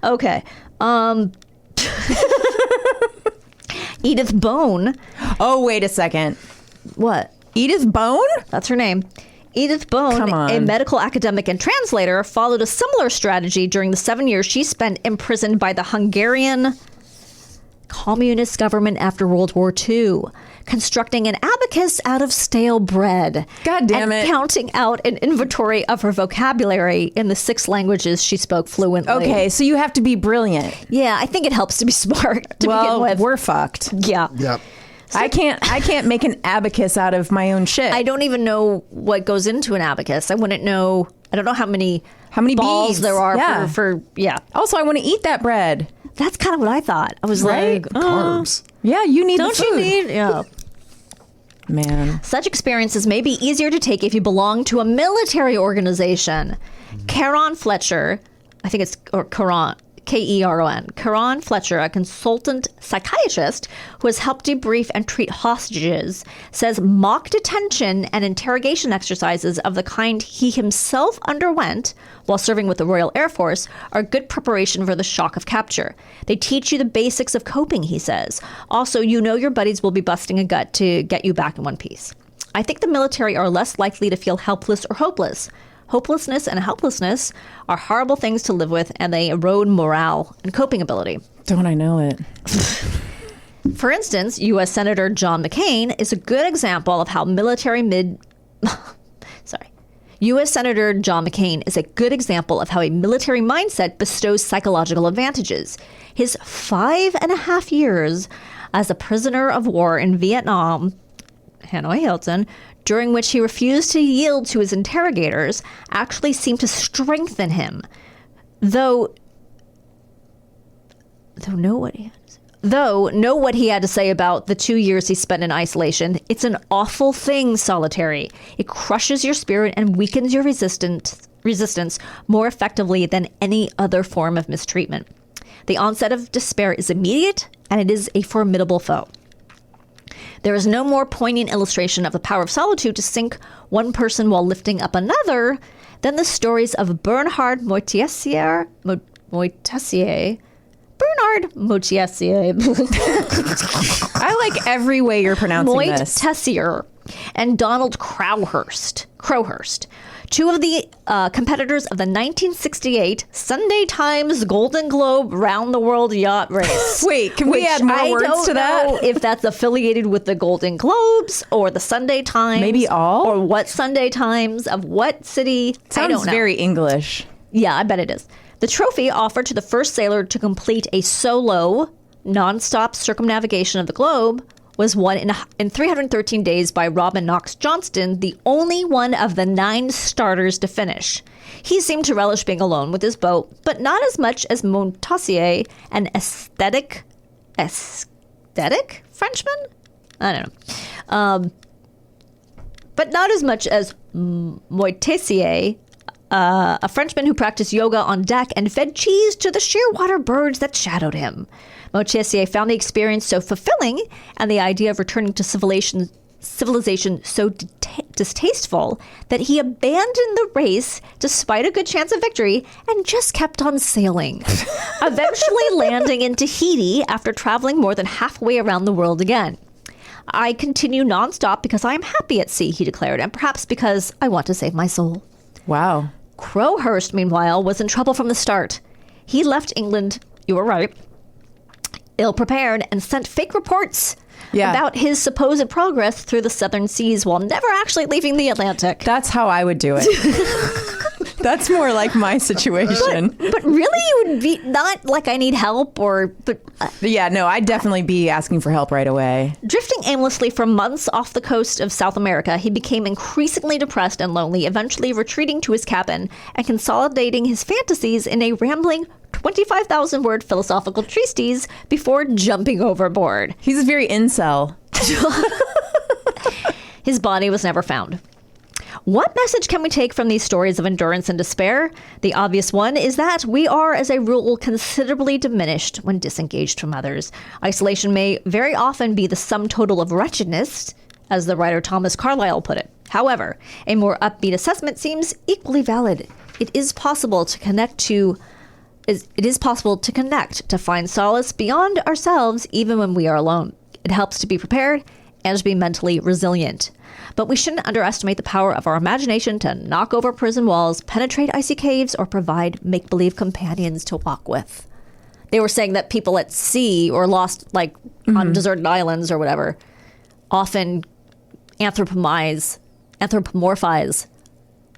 Okay. Edith Bone.
Oh, wait a second.
What?
Edith Bone?
That's her name. Edith Bone, a medical academic and translator, followed a similar strategy during the 7 years she spent imprisoned by the Hungarian communist government after World War II, constructing an abacus out of stale bread.
God damn it.
And counting out an inventory of her vocabulary in the 6 languages she spoke fluently.
Okay, so you have to be brilliant.
Yeah, I think it helps to be smart to begin with.
We're fucked.
Yeah.
Yep.
So,
I can't make an abacus out of my own shit.
I don't even know what goes into an abacus. I wouldn't know. I don't know how many balls
beads
there are
yeah.
for.
Also, I want to eat that bread.
That's kind of what I thought. I was like,
Carbs.
Yeah, you need
don't
the food.
you need? Yeah.
Man.
Such experiences may be easier to take if you belong to a military organization. Caron Fletcher, I think it's Caron, Keron. Caron Fletcher, a consultant psychiatrist who has helped debrief and treat hostages, says mock detention and interrogation exercises of the kind he himself underwent while serving with the Royal Air Force are good preparation for the shock of capture. They teach you the basics of coping, he says. Also, you know your buddies will be busting a gut to get you back in one piece. I think the military are less likely to feel helpless or hopeless. Hopelessness and helplessness are horrible things to live with, and they erode morale and coping ability.
Don't I know it?
For instance, U.S. Senator John McCain is a good example of how U.S. Senator John McCain is a good example of how a military mindset bestows psychological advantages. His 5.5 years as a prisoner of war in Vietnam, Hanoi Hilton, during which he refused to yield to his interrogators, actually seemed to strengthen him. Though know what he had to say about the 2 years he spent in isolation, it's an awful thing, solitary. It crushes your spirit and weakens your resistance more effectively than any other form of mistreatment. The onset of despair is immediate, and it is a formidable foe. There is no more poignant illustration of the power of solitude to sink one person while lifting up another than the stories of Bernard Moitessier.
I like every way you're pronouncing this.
Moitessier and Donald Crowhurst, two of the competitors of the 1968 Sunday Times Golden Globe Round the World Yacht Race.
Wait, can we add more words to that?
I don't know if that's affiliated with the Golden Globes or the Sunday Times.
Maybe all?
Or what Sunday Times of what city.
Sounds
I don't know.
very English.
Yeah, I bet it is. The trophy offered to the first sailor to complete a solo, non-stop circumnavigation of the globe was won in 313 days by Robin Knox Johnston, the only one of the 9 starters to finish. He seemed to relish being alone with his boat, but not as much as Montausier, an aesthetic Frenchman? I don't know. But not as much as Moitessier, a Frenchman who practiced yoga on deck and fed cheese to the shearwater birds that shadowed him. Moitessier found the experience so fulfilling and the idea of returning to civilization so distasteful that he abandoned the race despite a good chance of victory and just kept on sailing, eventually landing in Tahiti after traveling more than halfway around the world again. I continue nonstop because I am happy at sea, he declared, and perhaps because I want to save my soul.
Wow.
Crowhurst, meanwhile, was in trouble from the start. He left England, you were right, ill-prepared, and sent fake reports about his supposed progress through the southern seas while never actually leaving the Atlantic.
That's how I would do it. That's more like my situation.
But really, you would be not like I need help
yeah, no, I'd definitely be asking for help right away.
Drifting aimlessly for months off the coast of South America, he became increasingly depressed and lonely, eventually retreating to his cabin and consolidating his fantasies in a rambling 25,000-word philosophical treatise before jumping overboard.
He's very incel.
His body was never found. What message can we take from these stories of endurance and despair? The obvious one is that we are, as a rule, considerably diminished when disengaged from others. Isolation may very often be the sum total of wretchedness, as the writer Thomas Carlyle put it. However, a more upbeat assessment seems equally valid. It is possible to connect, to find solace beyond ourselves even when we are alone. It helps to be prepared and to be mentally resilient. But we shouldn't underestimate the power of our imagination to knock over prison walls, penetrate icy caves, or provide make-believe companions to walk with. They were saying that people at sea or lost, on deserted islands or whatever, often anthropomorphize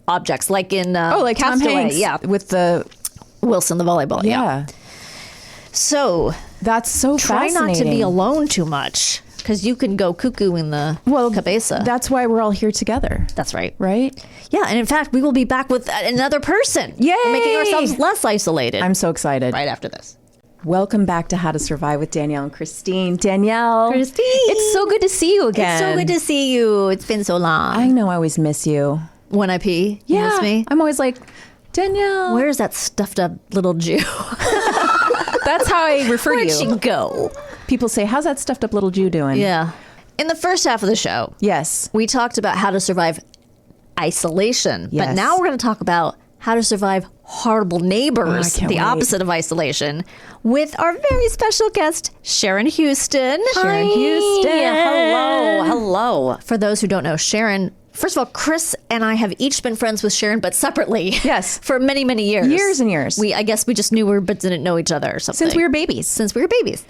objects, like in
like Tom
Castaway,
Hanks, with the
Wilson the volleyball. Yeah. So
that's so
try
fascinating.
not to be alone too much. Because you can go cuckoo in the cabeza.
That's why we're all here together.
That's right.
Right?
Yeah, and in fact, we will be back with another person.
Yay!
We're making ourselves less isolated.
I'm so excited.
Right after this.
Welcome back to How to Survive with Danielle and Christine. Danielle.
Christine.
It's so good to see you again.
It's so good to see you. It's been so long.
I know I always miss you.
When I pee, you
Yeah.
miss me?
I'm always like, Danielle.
Where's that stuffed up little Jew?
That's how I refer to
Where'd
you.
she go?
People say, how's that stuffed up little Jew doing?
Yeah. In the first half of the show,
Yes.
we talked about how to survive isolation. But
Yes.
now we're going to talk about how to survive horrible neighbors,
Oh, I can't
the
wait.
opposite of isolation, with our very special guest, Sharon Houston.
Sharon Houston.
Hello.
For those who don't know, Sharon, first of all, Chris and I have each been friends with Sharon, but separately.
Yes.
For many, many years.
Years and years.
I guess we just knew her, but didn't know each other or something.
Since we were babies.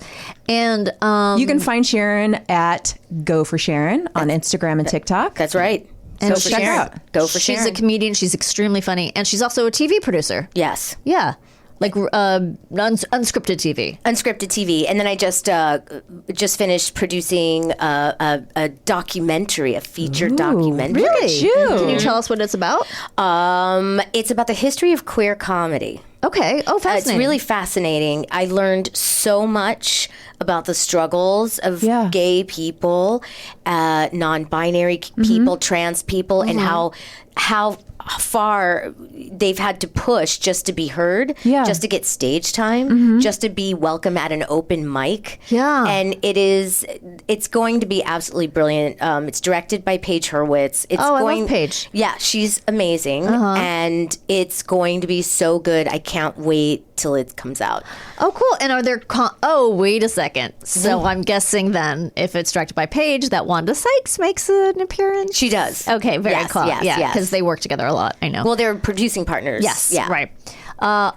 And
You can find Sharon at Go for Sharon on Instagram and TikTok.
That's right.
And
Go for
check her
Sharon.
out.
Go for
she's
Sharon.
a comedian. She's extremely funny. And she's also a TV producer.
Yes.
Yeah. Like unscripted TV.
Unscripted TV, and then I just finished producing a documentary, a feature documentary.
Really?
you.
Can you tell us what it's about?
It's about the history of queer comedy.
Okay. Oh,
It's
fascinating.
really fascinating. I learned so much about the struggles of
Yeah.
gay people, non-binary people, trans people, and how far they've had to push just to be heard,
Yeah.
just to get stage time, just to be welcome at an open mic.
Yeah.
And it's going to be absolutely brilliant. It's directed by Paige Hurwitz. It's
I love Paige.
Yeah, she's amazing. And it's going to be so good. I can't wait till it comes out.
Oh, cool. And are there... oh, wait a second. So I'm guessing then, if it's directed by Paige, that Wanda Sykes makes an appearance?
She does.
Okay, very
Yes,
cool.
yes,
yeah,
yes.
because they work together a lot. I know.
Well, they're producing partners.
yes.
Yeah.
Right.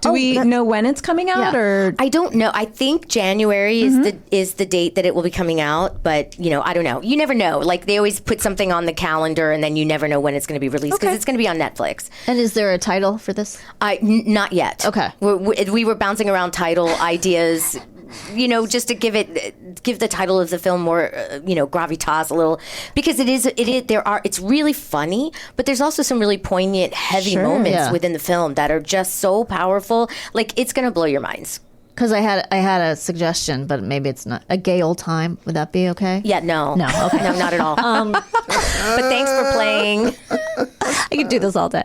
Do we know when it's coming out?
Yeah.
Or
I don't know. I think January is the date that it will be coming out, but I don't know. You never know. Like they always put something on the calendar, and then you never know when it's going to be released because it's going to be on Netflix.
And is there a title for this?
Not yet.
Okay.
We were bouncing around title ideas. Just to give the title of the film more, gravitas a little, because it's really funny, but there's also some really poignant, heavy moments
Yeah.
within the film that are just so powerful. Like it's going to blow your minds.
Because I had a suggestion, but maybe it's not. A Gay Old Time. Would that be okay?
Yeah, no.
No, okay.
No, not at all. But thanks for playing.
I could do this all day.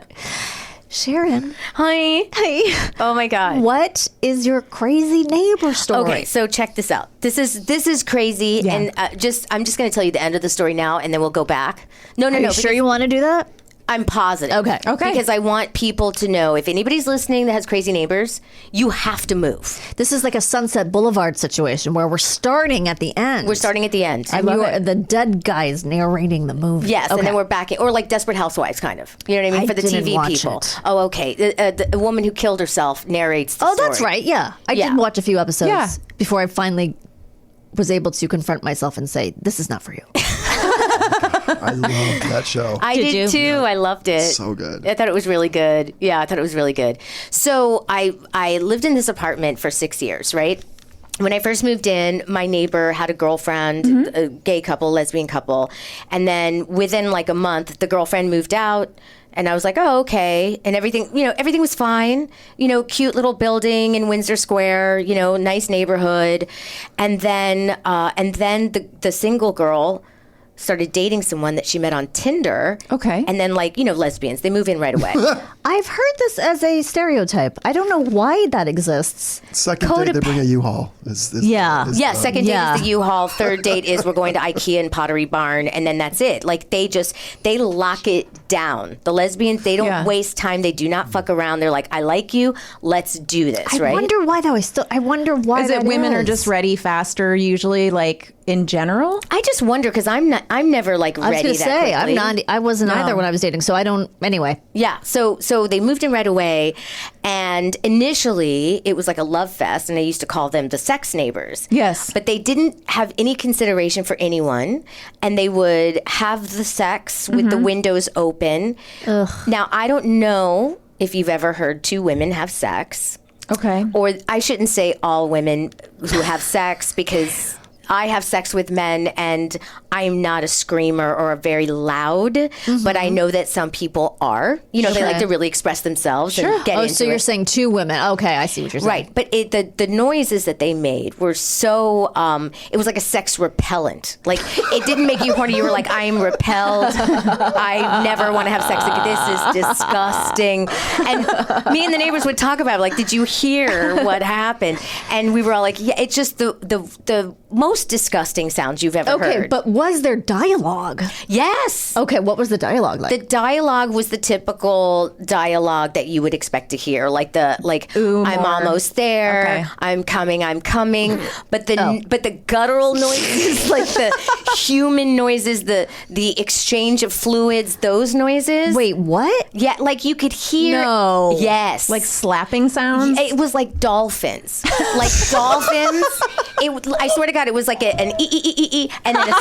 Sharon.
Hi.
Hi.
Oh my God.
What is your crazy neighbor story?
Okay, so check this out. This is crazy,
Yeah.
and I'm just going to tell you the end of the story now, and then we'll go back. No,
Are you sure you want to do that?
I'm positive.
Okay.
Okay.
Because I want people to know, if anybody's listening that has crazy neighbors, you have to move.
This is like a Sunset Boulevard situation where we're starting at the end.
We're starting at the end.
And you are the dead guys narrating the movie.
Yes,
Okay.
and then we're back in, or like Desperate Housewives, kind of. You know what I mean?
I
For the
didn't
TV
watch
people.
it.
Oh, okay. The woman who killed herself narrates the
Oh,
story.
that's right. Yeah. I
Yeah.
did watch a few episodes
Yeah.
before I finally was able to confront myself and say, this is not for you.
I loved that show.
I
Did
did
you?
too. I loved it.
So good.
I thought it was really good. Yeah, I thought it was really good. So I lived in this apartment for 6 years, right? When I first moved in, my neighbor had a girlfriend, a gay couple, lesbian couple. And then within like a month, the girlfriend moved out. And I was like, oh, okay. And everything was fine. Cute little building in Windsor Square, nice neighborhood. And then the single girl started dating someone that she met on Tinder.
Okay.
And then lesbians, they move in right away.
I've heard this as a stereotype. I don't know why that exists.
Second date, they bring a U-Haul.
Yeah.
Yeah, second date
Yeah.
is the U-Haul. Third date is we're going to IKEA and Pottery Barn, and then that's it. Like they lock it down. The lesbians, they don't
Yeah.
waste time. They do not fuck around. They're like, I like you. Let's do this.
I
right?
wonder why though. I wonder why.
is it
that
women are
is.
just ready faster usually, like in general?
I just wonder because I'm never like
I was
ready
going to
that
say
quickly.
I'm not. I wasn't either when I was dating. So I don't. Anyway.
Yeah, so they moved in right away, and initially it was like a love fest, and I used to call them the sex neighbors.
Yes.
But they didn't have any consideration for anyone, and they would have the sex with the windows open. Now, I don't know if you've ever heard two women have sex.
Okay.
Or I shouldn't say all women who have sex because I have sex with men, and I'm not a screamer or a very loud, but I know that some people are. You know, they like to really express themselves and get into
so you're
it.
saying 2 women. Okay, I see what you're saying.
Right, but the noises that they made were so, it was like a sex repellent. Like, it didn't make you horny. You were like, I'm repelled. I never want to have sex again. This is disgusting. And me and the neighbors would talk about it, like, did you hear what happened? And we were all like, yeah, it's just the most disgusting sounds you've ever heard.
Okay, but was there dialogue?
Yes.
Okay, what was the dialogue like?
The dialogue was the typical dialogue that you would expect to hear, like I'm almost there,
Okay.
I'm coming, but the guttural noises, like the human noises, the exchange of fluids, those noises.
Wait, what?
Yeah, like you could hear.
No.
Yes.
Like slapping sounds?
It was like dolphins. Like dolphins. I swear to God, it was like an e and then a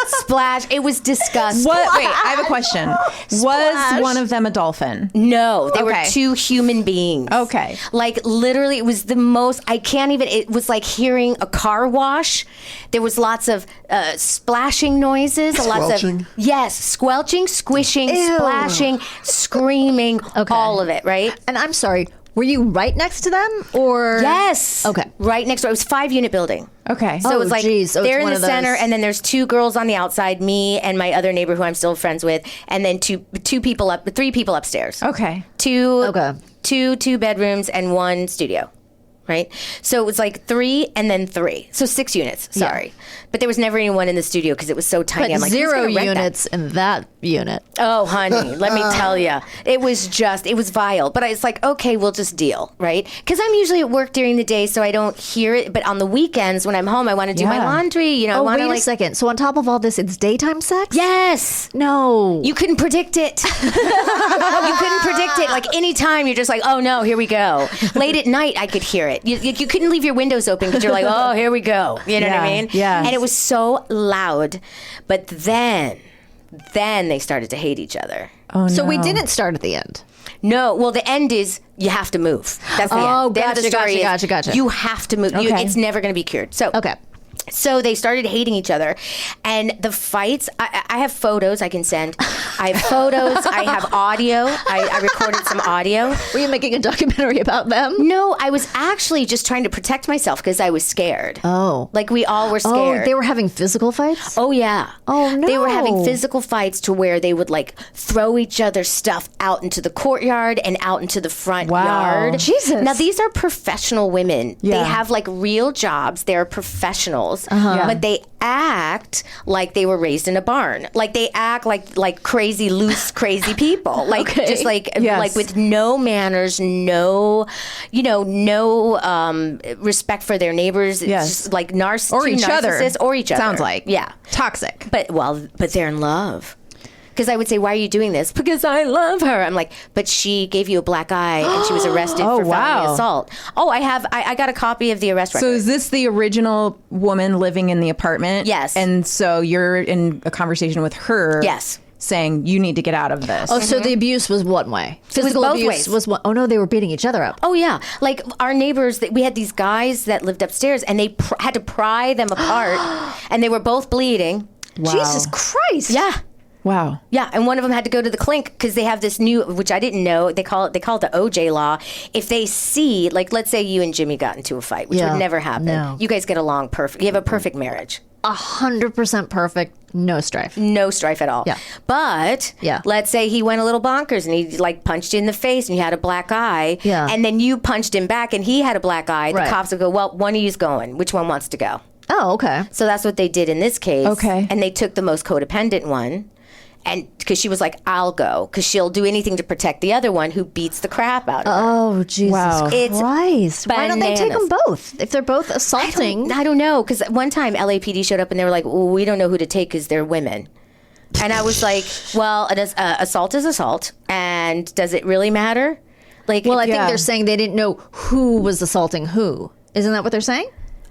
splash. It was disgusting.
What? Wait, I have a question. Was one of them a dolphin?
No, they were
Okay.
2 human beings.
Okay.
Like literally, it was the most, it was like hearing a car wash. There was lots of splashing noises.
Squelching?
Yes, squelching, squishing,
Ew.
splashing, screaming, all of it, right?
And I'm sorry, were you right next to them or?
Yes.
Okay.
Right next door. It was 5-unit building.
Okay.
So it was like
geez. So it's
they're in
one
the
of those-
center, and then there's 2 girls on the outside, me and my other neighbor who I'm still friends with, and then 3 people upstairs.
Okay.
Two bedrooms and 1 studio. Right? So it was like 3 and then 3. So 6 units. Sorry. But there was never anyone in the studio because it was so tiny.
But
I'm like, who's
0
gonna rent that?
units in that unit.
Oh, honey, let me tell you. It was vile. But it's like, okay, we'll just deal, right? Because I'm usually at work during the day, so I don't hear it. But on the weekends when I'm home, I want to do my
Yeah.
laundry. You know, I
Oh,
want
wait
to
a second. So on top of all this, it's daytime sex?
Yes.
No.
You couldn't predict it. You couldn't predict it. Like anytime, you're just like, oh no, here we go. Late at night, I could hear it. You couldn't leave your windows open because you're like, oh, here we go. You know what I
Yeah,
mean?
yeah.
And it was so loud. But then they started to hate each other.
Oh, no.
So we didn't start at the end.
No, well, the end is you have to move. That's the
Oh,
end. The end of the
gotcha,
story
gotcha,
is
gotcha.
you have to move.
Okay.
It's never going to be cured. So
Okay.
So they started hating each other, and the fights. I have photos I can send. I have photos. I have audio. I recorded some audio.
Were you making a documentary about them?
No, I was actually just trying to protect myself because I was scared.
Oh.
Like we all were scared.
Oh, they were having physical fights?
Oh yeah.
Oh, no.
They were having physical fights to where they would like throw each other's stuff out into the courtyard and out into the front
Wow.
yard.
Jesus.
Now these are professional women.
Yeah.
They have like real jobs. They're professionals.
Yeah.
But they act like they were raised in a barn. Like they act like crazy loose crazy people. Like
Okay.
just like
Yes.
like with no manners, no respect for their neighbors. It's
Yes.
just like
Or each other.
narcissists or each other.
Sounds like.
Yeah.
Toxic.
But they're in love. Because I would say, why are you doing this? Because I love her. I'm like, but she gave you a black eye and she was arrested
Oh,
for felony
wow.
assault. Oh, I got a copy of the arrest record.
So is this the original woman living in the apartment?
Yes.
And so you're in a conversation with her.
Yes.
Saying you need to get out of this.
Oh, so the abuse was one way. Physical
both
abuse
ways.
was one. Oh no, they were beating each other up.
Oh yeah, like our neighbors. We had these guys that lived upstairs, and they had to pry them apart, and they were both bleeding.
Wow.
Jesus Christ.
Yeah.
Wow.
Yeah, and one of them had to go to the clink because they have this new, which I didn't know. They call it the OJ law. If they see, like, let's say you and Jimmy got into a fight, which
Yeah.
would never happen.
No.
You guys get along perfect. You have a perfect marriage.
100% perfect. No strife.
No strife at all.
Yeah.
But
Yeah.
let's say he went a little bonkers and he like punched you in the face and you had a black eye.
Yeah.
And then you punched him back and he had a black eye.
Right.
The cops would go, well, one of you's going. Which one wants to go?
Oh, okay.
So that's what they did in this case.
Okay.
And they took the most codependent one. And because she was like, I'll go. Because she'll do anything to protect the other one who beats the crap out of her.
Oh, Jesus
Wow.
It's
Christ. Why don't they take them
bananas.
both? If they're both assaulting.
I don't know. Because one time LAPD showed up and they were like, well, we don't know who to take because they're women. And I was like, well, assault is assault. And does it really matter? Like,
Well, I think
Yeah.
they're saying they didn't know who was assaulting who. Isn't that what they're saying?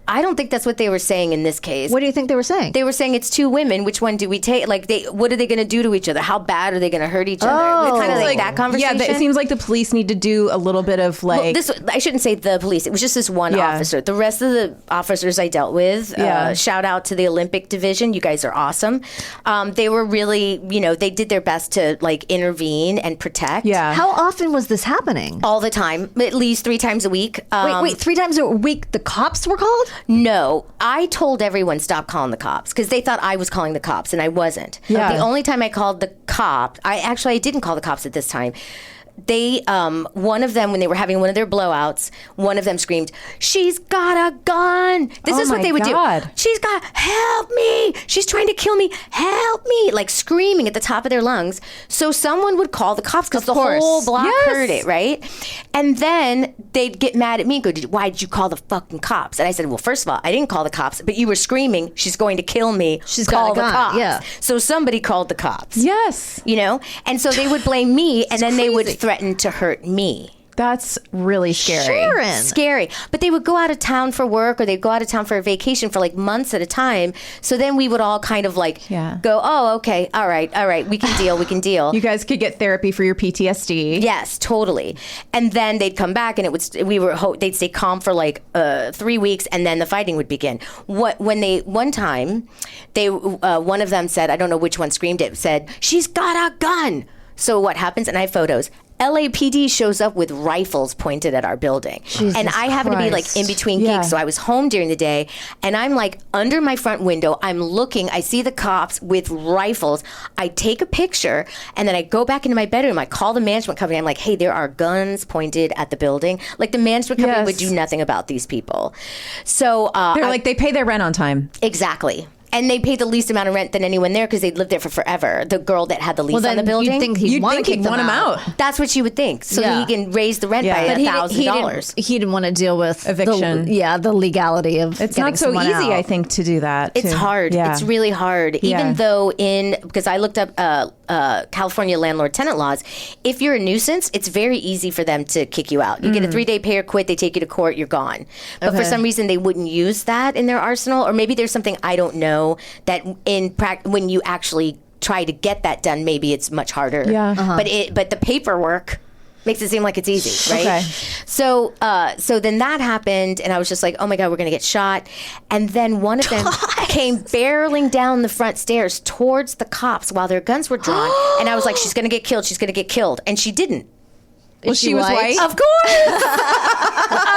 I don't think that's what they were saying in this case.
What do you think they were saying?
They were saying it's two women. Which one do we take? Like, what are they going to do to each other? How bad are they going to hurt each other?
Oh.
Kind of like that conversation.
Yeah, it seems like the police need to do a little bit of like.
Well, I shouldn't say the police. It was just this one officer. The rest of the officers I dealt with, shout out to the Olympic division. You guys are awesome. They were really, they did their best to like intervene and protect.
Yeah.
How often was this happening?
All the time, at least 3 times a week.
Wait, 3 times a week the cops were called?
No, I told everyone stop calling the cops because they thought I was calling the cops and I wasn't.
Yeah.
The only time I called the cop, I didn't call the cops at this time. They, one of them, when they were having one of their blowouts, one of them screamed, "She's got a gun." This is what they would do. "She's got, help me. She's trying to kill me. Help me." Like screaming at the top of their lungs. So someone would call the cops because the whole block heard it, right? And then they'd get mad at me and go, "Why did you call the fucking cops?" And I said, "Well, first of all, I didn't call the cops, but you were screaming, 'She's going to kill me.
She's
call
got a
the
gun."
cops."
Yeah.
So somebody called the cops.
Yes.
And so they would blame me and then they would threaten to hurt me.
That's really scary.
Sharon.
Scary. But they would go out of town for work or they'd go out of town for a vacation for like months at a time. So then we would all kind of like go, "Oh, okay. All right. We can deal.
You guys could get therapy for your PTSD.
Yes, totally. And then they'd come back and they'd stay calm for like 3 weeks and then the fighting would begin. One time, one of them said, I don't know which one screamed it, said, "She's got a gun." So what happens, and I have photos, LAPD shows up with rifles pointed at our building. And I happen to be like in between gigs. So I was home during the day and I'm like under my front window. I'm looking, I see the cops with rifles. I take a picture and then I go back into my bedroom. I call the management company. I'm like, "Hey, there are guns pointed at the building." Like the management company would do nothing about these people. So
They're like, they pay their rent on time.
Exactly. And they paid the least amount of rent than anyone there because they'd lived there for forever. The girl that had the lease on the building.
You'd think he'd want them out.
That's what you would think. So he can raise the rent by $1,000.
He didn't want to deal with
eviction.
The legality of
it's not so easy,
out.
I think, to do that.
It's hard. Yeah. It's really hard.
Yeah.
Even though because I looked up California landlord-tenant laws, if you're a nuisance, it's very easy for them to kick you out. You get a 3-day pay or quit, they take you to court, you're gone. But for some reason, they wouldn't use that in their arsenal, or maybe there's something I don't know that when you actually try to get that done, maybe it's much harder.
Yeah.
But the paperwork makes it seem like it's easy, right?
Okay.
So then that happened, and I was just like, "Oh my God, we're gonna get shot." And then one of them came barreling down the front stairs towards the cops while their guns were drawn, and I was like, "She's gonna get killed. She's gonna get killed," and she didn't.
Well, she was white?
Of course.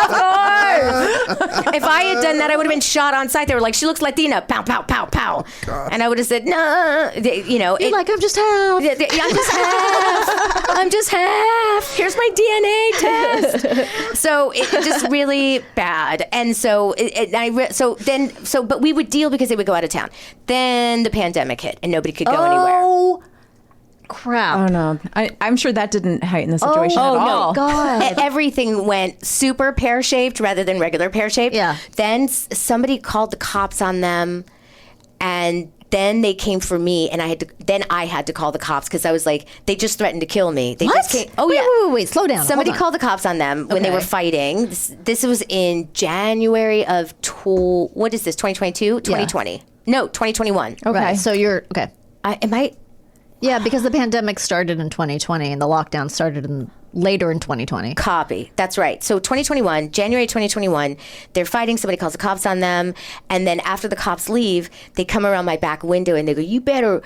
Of course. If I had done that, I would have been shot on sight. They were like, "She looks Latina." Pow, pow, pow, pow. And I would have said, "No."
You're like, "I'm just half.
I'm just half. I'm just half. Here's my DNA test." So it just really bad. And so but we would deal because they would go out of town. Then the pandemic hit and nobody could go anywhere.
Crap.
Oh no, I'm sure that didn't heighten the situation at all.
No. God. Everything went super pear-shaped rather than regular pear-shaped.
Yeah.
Then somebody called the cops on them, and then they came for me, and I had to call the cops because I was like, they just threatened to kill me. They just came. Oh yeah.
Wait, slow down.
Somebody called the cops on them when they were fighting. This was in January of 2022, 2020. Yeah. No, 2021.
Okay.
Right. So you're okay.
Am I?
Yeah, because the pandemic started in 2020 and the lockdown started later in 2020.
Copy. That's right. So January 2021, they're fighting. Somebody calls the cops on them. And then after the cops leave, they come around my back window and they go, you better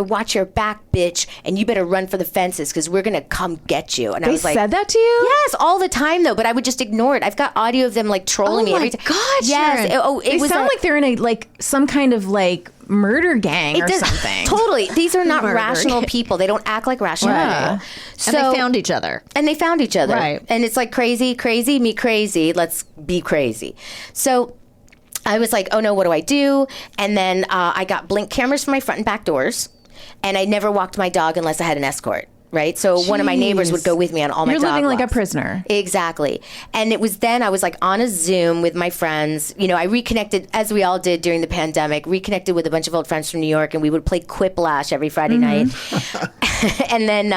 watch your back, bitch. And you better run for the fences because we're going to come get you. And I was like,
they said that to you?
Yes, all the time though. But I would just ignore it. I've got audio of them like trolling me every time.
Oh my God,
yes.
Sharon.
It
sound like they're in some kind of murder gang or something.
Totally. These are not rational people. They don't act like rational people.
So, and they found each other.
Right. And it's like crazy, me crazy. Let's be crazy. So I was like, oh no, what do I do? And then I got Blink cameras for my front and back doors. And I never walked my dog unless I had an escort. Right. So one of my neighbors would go with me on all my dog walks.
You're living like a prisoner.
Exactly. And it was then I was like on a Zoom with my friends. I reconnected, as we all did during the pandemic, reconnected with a bunch of old friends from New York, and we would play Quiplash every Friday night. And then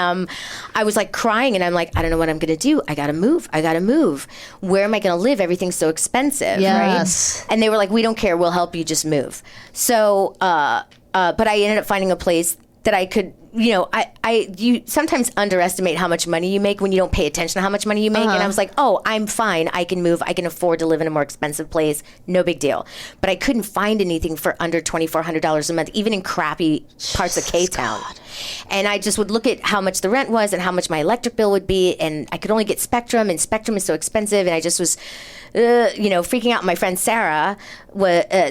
I was like crying, and I'm like, I don't know what I'm going to do. I got to move. Where am I going to live? Everything's so expensive, right? And they were like, we don't care. We'll help you. Just move. So, but I ended up finding a place that I could, you sometimes underestimate how much money you make when you don't pay attention to how much money you make. And I was like, oh, I'm fine. I can move. I can afford to live in a more expensive place. No big deal. But I couldn't find anything for under $2,400 a month, even in crappy parts of K-Town. And I just would look at how much the rent was and how much my electric bill would be. And I could only get Spectrum, and Spectrum is so expensive. And I just was, freaking out. My friend Sarah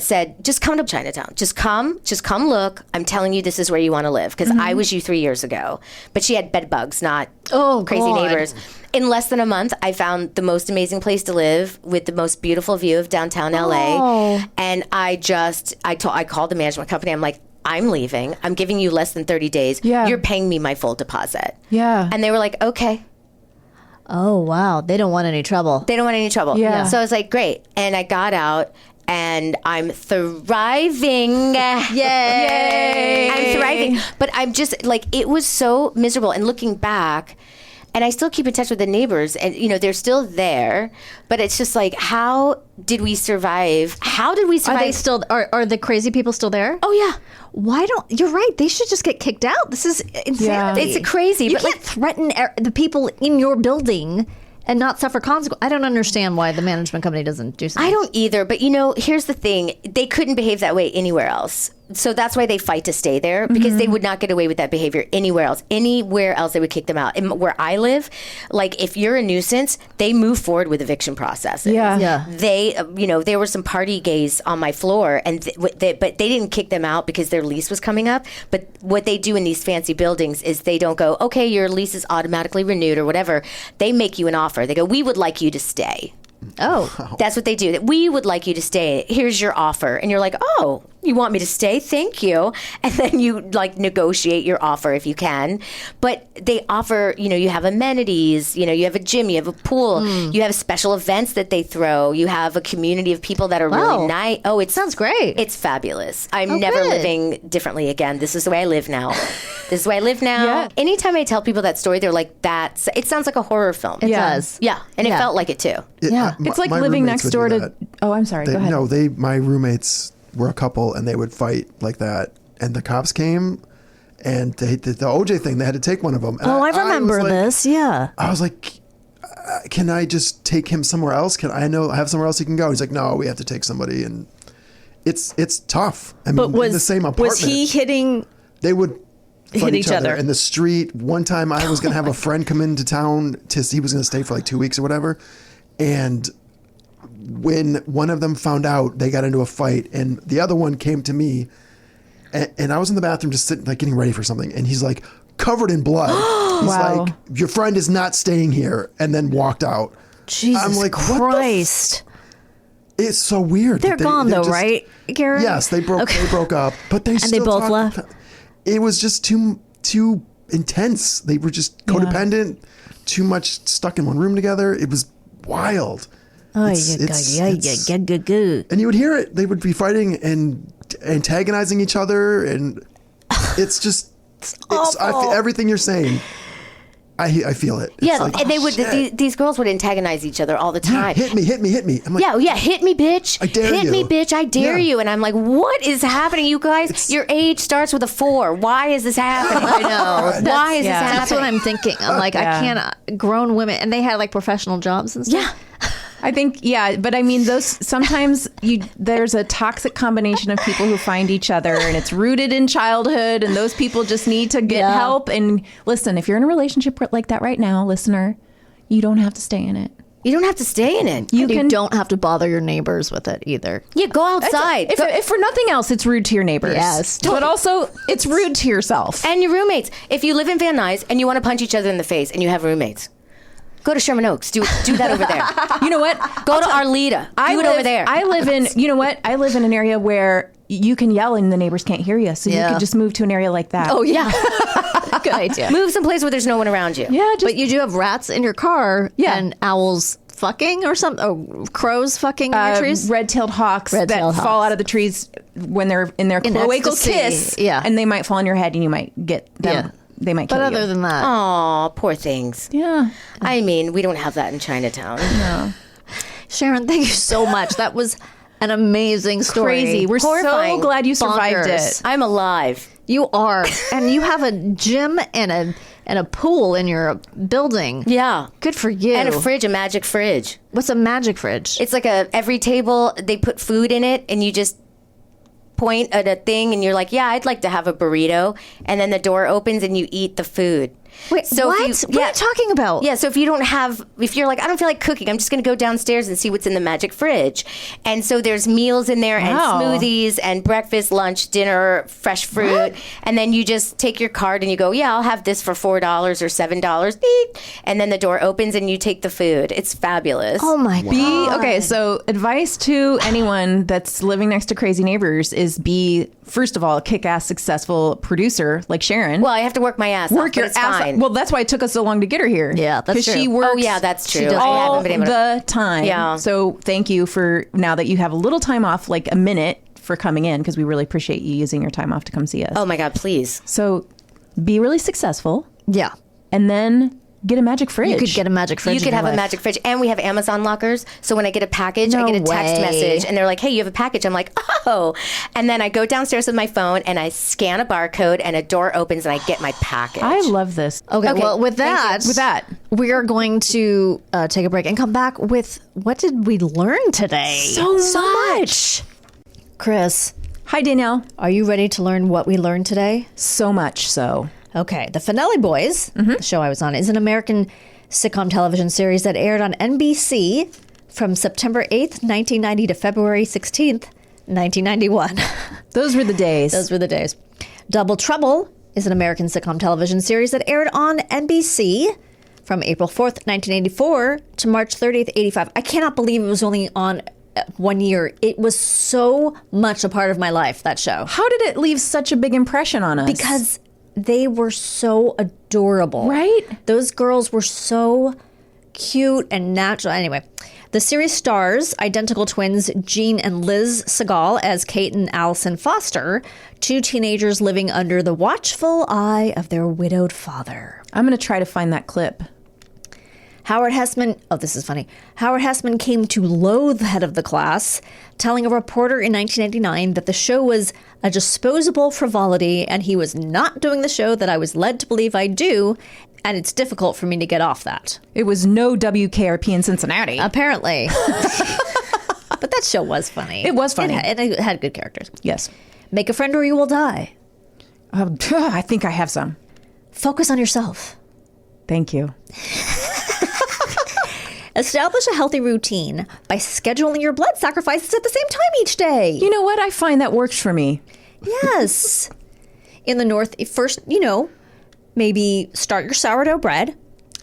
said, just come to Chinatown. Just come look. I'm telling you, this is where you want to live. Because I was you 3 years ago. But she had bed bugs, not crazy neighbors. In less than a month, I found the most amazing place to live with the most beautiful view of downtown LA. And I called the management company. I'm like, I'm leaving. I'm giving you less than 30 days. Yeah. You're paying me my full deposit. Yeah. And they were like, okay.
Oh, wow. They don't want any trouble.
Yeah. So I was like, great. And I got out. And I'm thriving. Yay. I'm thriving. But I'm just like, it was so miserable. And looking back, and I still keep in touch with the neighbors, and they're still there, but it's just like, how did we survive? Are
they still, are the crazy people still there?
Oh yeah.
You're right. They should just get kicked out. This is insanity.
Yeah. It's crazy.
You can't threaten the people in your building and not suffer consequences. I don't understand why the management company doesn't do something.
I don't either. But here's the thing: they couldn't behave that way anywhere else. So that's why they fight to stay there, because they would not get away with that behavior anywhere else. Anywhere else, they would kick them out. And where I live, like, if you're a nuisance, they move forward with eviction processes. Yeah. They, there were some party gays on my floor, and but they didn't kick them out because their lease was coming up. But what they do in these fancy buildings is they don't go, okay, your lease is automatically renewed or whatever. They make you an offer. They go, we would like you to stay.
Oh,
that's what they do. That we would like you to stay. Here's your offer. And you're like, oh, you want me to stay? Thank you. And then you negotiate your offer if you can. But they offer, you have amenities, you have a gym, you have a pool, you have special events that they throw. You have a community of people that are really nice. Oh, it
sounds great.
It's fabulous. I'm never living differently again. This is the way I live now. Yeah. Anytime I tell people that story, they're like, it sounds like a horror film.
It does.
Yeah. And it felt like it too.
It's like living next door to. Oh, I'm sorry. Go ahead.
No, my roommates were a couple, and they would fight like that. And the cops came, and they did the OJ thing. They had to take one of them. And
I remember this. Yeah.
I was like, can I just take him somewhere else? Can I have somewhere else he can go? He's like, no, we have to take somebody, and it's tough. I mean, in the same apartment.
Was he hitting?
They would
hit each other
in the street. One time, I was going to have a friend come into town. He was going to stay for like 2 weeks or whatever, and when one of them found out, they got into a fight, and the other one came to me, and I was in the bathroom just sitting, like, getting ready for something, and he's like covered in blood. He's like, your friend is not staying here, and then walked out.
Jesus I'm like, Christ.
It's so weird.
They're gone though, right, Karen?
Yes, they broke up, but they still
both left.
It was just too intense. They were just codependent, too much stuck in one room together. It was wild. And you would hear it. They would be fighting and antagonizing each other, and it's just everything you're saying. I feel it.
Yeah, like, and they would. These girls would antagonize each other all the time.
Hit me. I'm like,
hit me, bitch.
I dare you.
Hit me, bitch. I dare you. And I'm like, what is happening, you guys? Your age starts with a 4. Why is this happening?
I know.
Why is this happening?
That's what I'm thinking. I'm like, I can't. Grown women, and they had like professional jobs and stuff.
Yeah.
I think, but I mean, sometimes there's a toxic combination of people who find each other, and it's rooted in childhood, and those people just need to get help. And listen, if you're in a relationship like that right now, listener, you don't have to stay in it.
You don't have to stay in it.
You don't have to bother your neighbors with it either.
Yeah, go outside.
If for nothing else, it's rude to your neighbors.
Yes.
But also, it's rude to yourself.
And your roommates. If you live in Van Nuys and you want to punch each other in the face and you have roommates, go to Sherman Oaks. Do that over there.
You know what?
Go to Arleta. Do it over there.
I live in, you know what? I live in an area where you can yell and the neighbors can't hear you. So you could just move to an area like that.
Oh, yeah.
Good idea.
Move someplace where there's no one around you.
Yeah.
But you do have rats in your car and owls fucking or something. Oh, crows fucking in your trees?
Red-tailed hawks that fall out of the trees when they're in their cloacal kiss.
Yeah.
And they might fall on your head and you might get them. they might kill
But
you.
other than that,
Aw, poor things.
Yeah.
I mean, we don't have that in Chinatown.
No.
Sharon, thank you so much. That was an amazing story.
Crazy. We're
Horrifying.
so glad you survived
Bonkers.
it.
I'm alive.
You are, and you have a gym and a pool in your building.
Yeah.
Good for you.
And a fridge, a magic fridge.
What's a magic fridge?
It's like every table, they put food in it, and you just point at a thing, and you're like, yeah, I'd like to have a burrito. And then the door opens, and you eat the food.
Wait,
So
what?
if
What are you talking about?
Yeah, so if you're like, I don't feel like cooking, I'm just going to go downstairs and see what's in the magic fridge. And so there's meals in there and
Wow.
smoothies and breakfast, lunch, dinner, fresh fruit. And then you just take your card and you go, yeah, I'll have this for $4 or $7. Beep. And then the door opens and you take the food. It's fabulous.
Oh my god.
Okay, so advice to anyone that's living next to crazy neighbors is be, first of all, a kick-ass successful producer like Sharon.
Well, I have to work my ass off,
Work
but
your
it's
ass off.
fine.
Well, that's why it took us so long to get her here.
Yeah, that's
'Cause she
true.
works
Oh, yeah, that's true.
does.
I
all
haven't been able to.
the time.
Yeah.
So thank you for now that you have a little time off, like a minute for coming in, because we really appreciate you using your time off to come see us.
Oh, my God, please.
So be really successful
Yeah.
and then get a magic fridge.
You could get a magic fridge.
You could
in
have
your
a
life.
magic fridge, and we have Amazon lockers. So when I get a package,
No
I get a text
way.
message, and they're like, "Hey, you have a package." I'm like, "Oh!" And then I go downstairs with my phone, and I scan a barcode, and a door opens, and I get my package.
I love this.
Okay,
Okay,
well, with
thank you.
that,
With that.
we are going to take a break and come back with what did we learn today?
So much.
Chris,
Hi, Danielle.
are you ready to learn what we learned today?
So much so.
Okay, The Finelli Boys, the show I was on, is an American sitcom television series that aired on NBC from September 8th, 1990 to February 16th, 1991.
Those were the days.
Those were the days. Double Trouble is an American sitcom television series that aired on NBC from April 4th, 1984 to March 30th, 85. I cannot believe it was only on 1 year. It was so much a part of my life, that show.
How did it leave such a big impression on us?
Because they were so adorable.
Right?
Those girls were so cute and natural. Anyway, the series stars identical twins Jean and Liz Segal as Kate and Allison Foster, two teenagers living under the watchful eye of their widowed father.
I'm going to try to find that clip.
Howard Hessman, oh, this is funny. Howard Hessman came to loathe the head of the class, telling a reporter in 1989 that the show was a disposable frivolity and he was not doing the show that I was led to believe I do, and it's difficult for me to get off that.
It was no WKRP in Cincinnati.
Apparently. But that show was funny.
It was funny.
It had good characters.
Yes.
Make a friend or you will die.
I think I have some.
Focus on yourself.
Thank you.
Establish a healthy routine by scheduling your blood sacrifices at the same time each day.
You know what? I find that works for me.
Yes. In the North, first, maybe start your sourdough bread.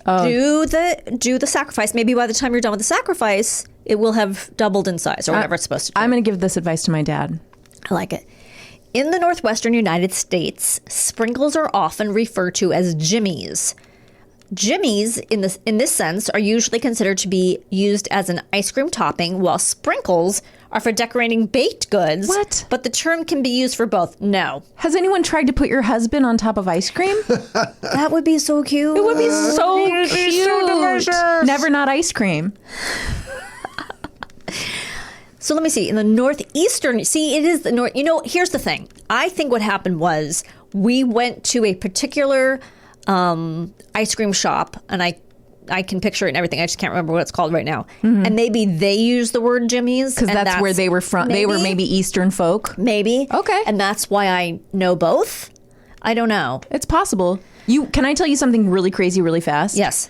Do the sacrifice. Maybe by the time you're done with the sacrifice, it will have doubled in size or whatever it's supposed to do.
I'm going to give this advice to my dad.
I like it. In the Northwestern United States, sprinkles are often referred to as jimmies. Jimmies, in this sense, are usually considered to be used as an ice cream topping, while sprinkles are for decorating baked goods.
What?
But the term can be used for both. No.
Has anyone tried to put your husband on top of ice cream?
That would be so cute.
It would be so
It'd be
cute.
so delicious.
Never not ice cream.
So let me see. In the Northeastern, it is the North. Here's the thing. I think what happened was we went to a particular ice cream shop, and I can picture it and everything. I just can't remember what it's called right now. And maybe they use the word jimmies.
Because that's where they were from. They were maybe Eastern folk.
Maybe.
Okay.
And that's why I know both. I don't know.
It's possible. Can I tell you something really crazy really fast?
Yes.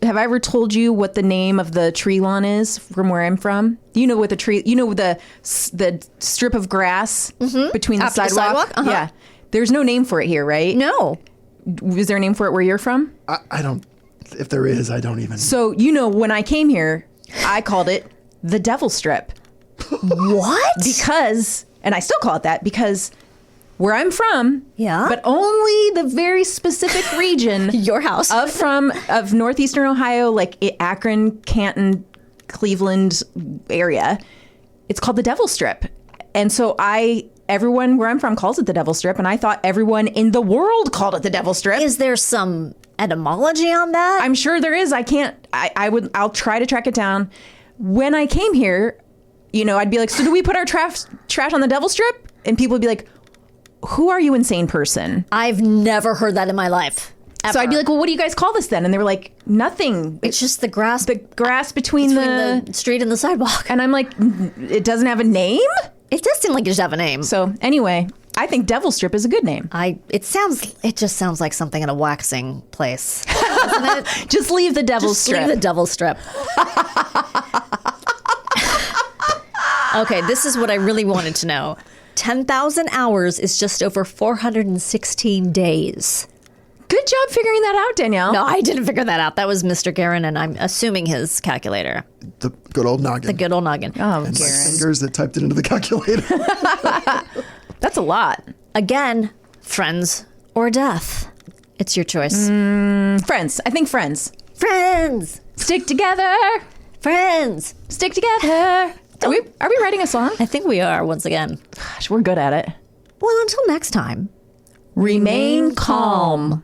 Have I ever told you what the name of the tree lawn is from where I'm from? You know what the strip of grass between the
After the
sidewalk?
sidewalk? Uh-huh.
Yeah. There's no name for it here, right?
No.
Is there a name for it where you're from?
I don't. If there is, I don't even.
So, when I came here, I called it the Devil Strip.
What?
Because, and I still call it that because where I'm from,
Yeah.
but only the very specific region
Your house.
of northeastern Ohio, like Akron, Canton, Cleveland area, it's called the Devil Strip. And so I everyone where I'm from calls it the Devil Strip, and I thought everyone in the world called it the Devil Strip.
Is there some etymology on that?
I'm sure there is. I'll try to track it down. When I came here, I'd be like, so do we put our trash on the Devil Strip? And people would be like, who are you, insane person?
I've never heard that in my life. Ever.
So I'd be like, well, what do you guys call this then? And they were like, nothing.
It's just the grass.
The grass between the
street and the sidewalk.
And I'm like, it doesn't have a name?
It does seem like it should have a name.
So anyway, I think Devil Strip is a good name.
It just sounds like something in a waxing place, doesn't it?
Just leave the Devil Strip.
Leave the Devil Strip. Okay, this is what I really wanted to know. 10,000 hours is just over 416 days.
Good job figuring that out, Danielle.
No, I didn't figure that out. That was Mr. Guerin, and I'm assuming his calculator.
The good old noggin.
The good old noggin.
Oh,
and my fingers that typed it into the calculator.
That's a lot.
Again, friends or death. It's your choice.
Friends. I think friends.
Friends.
Stick together.
Friends.
Stick together. Are we writing a song?
I think we are, once again.
Gosh, we're good at it.
Well, until next time.
Remain calm.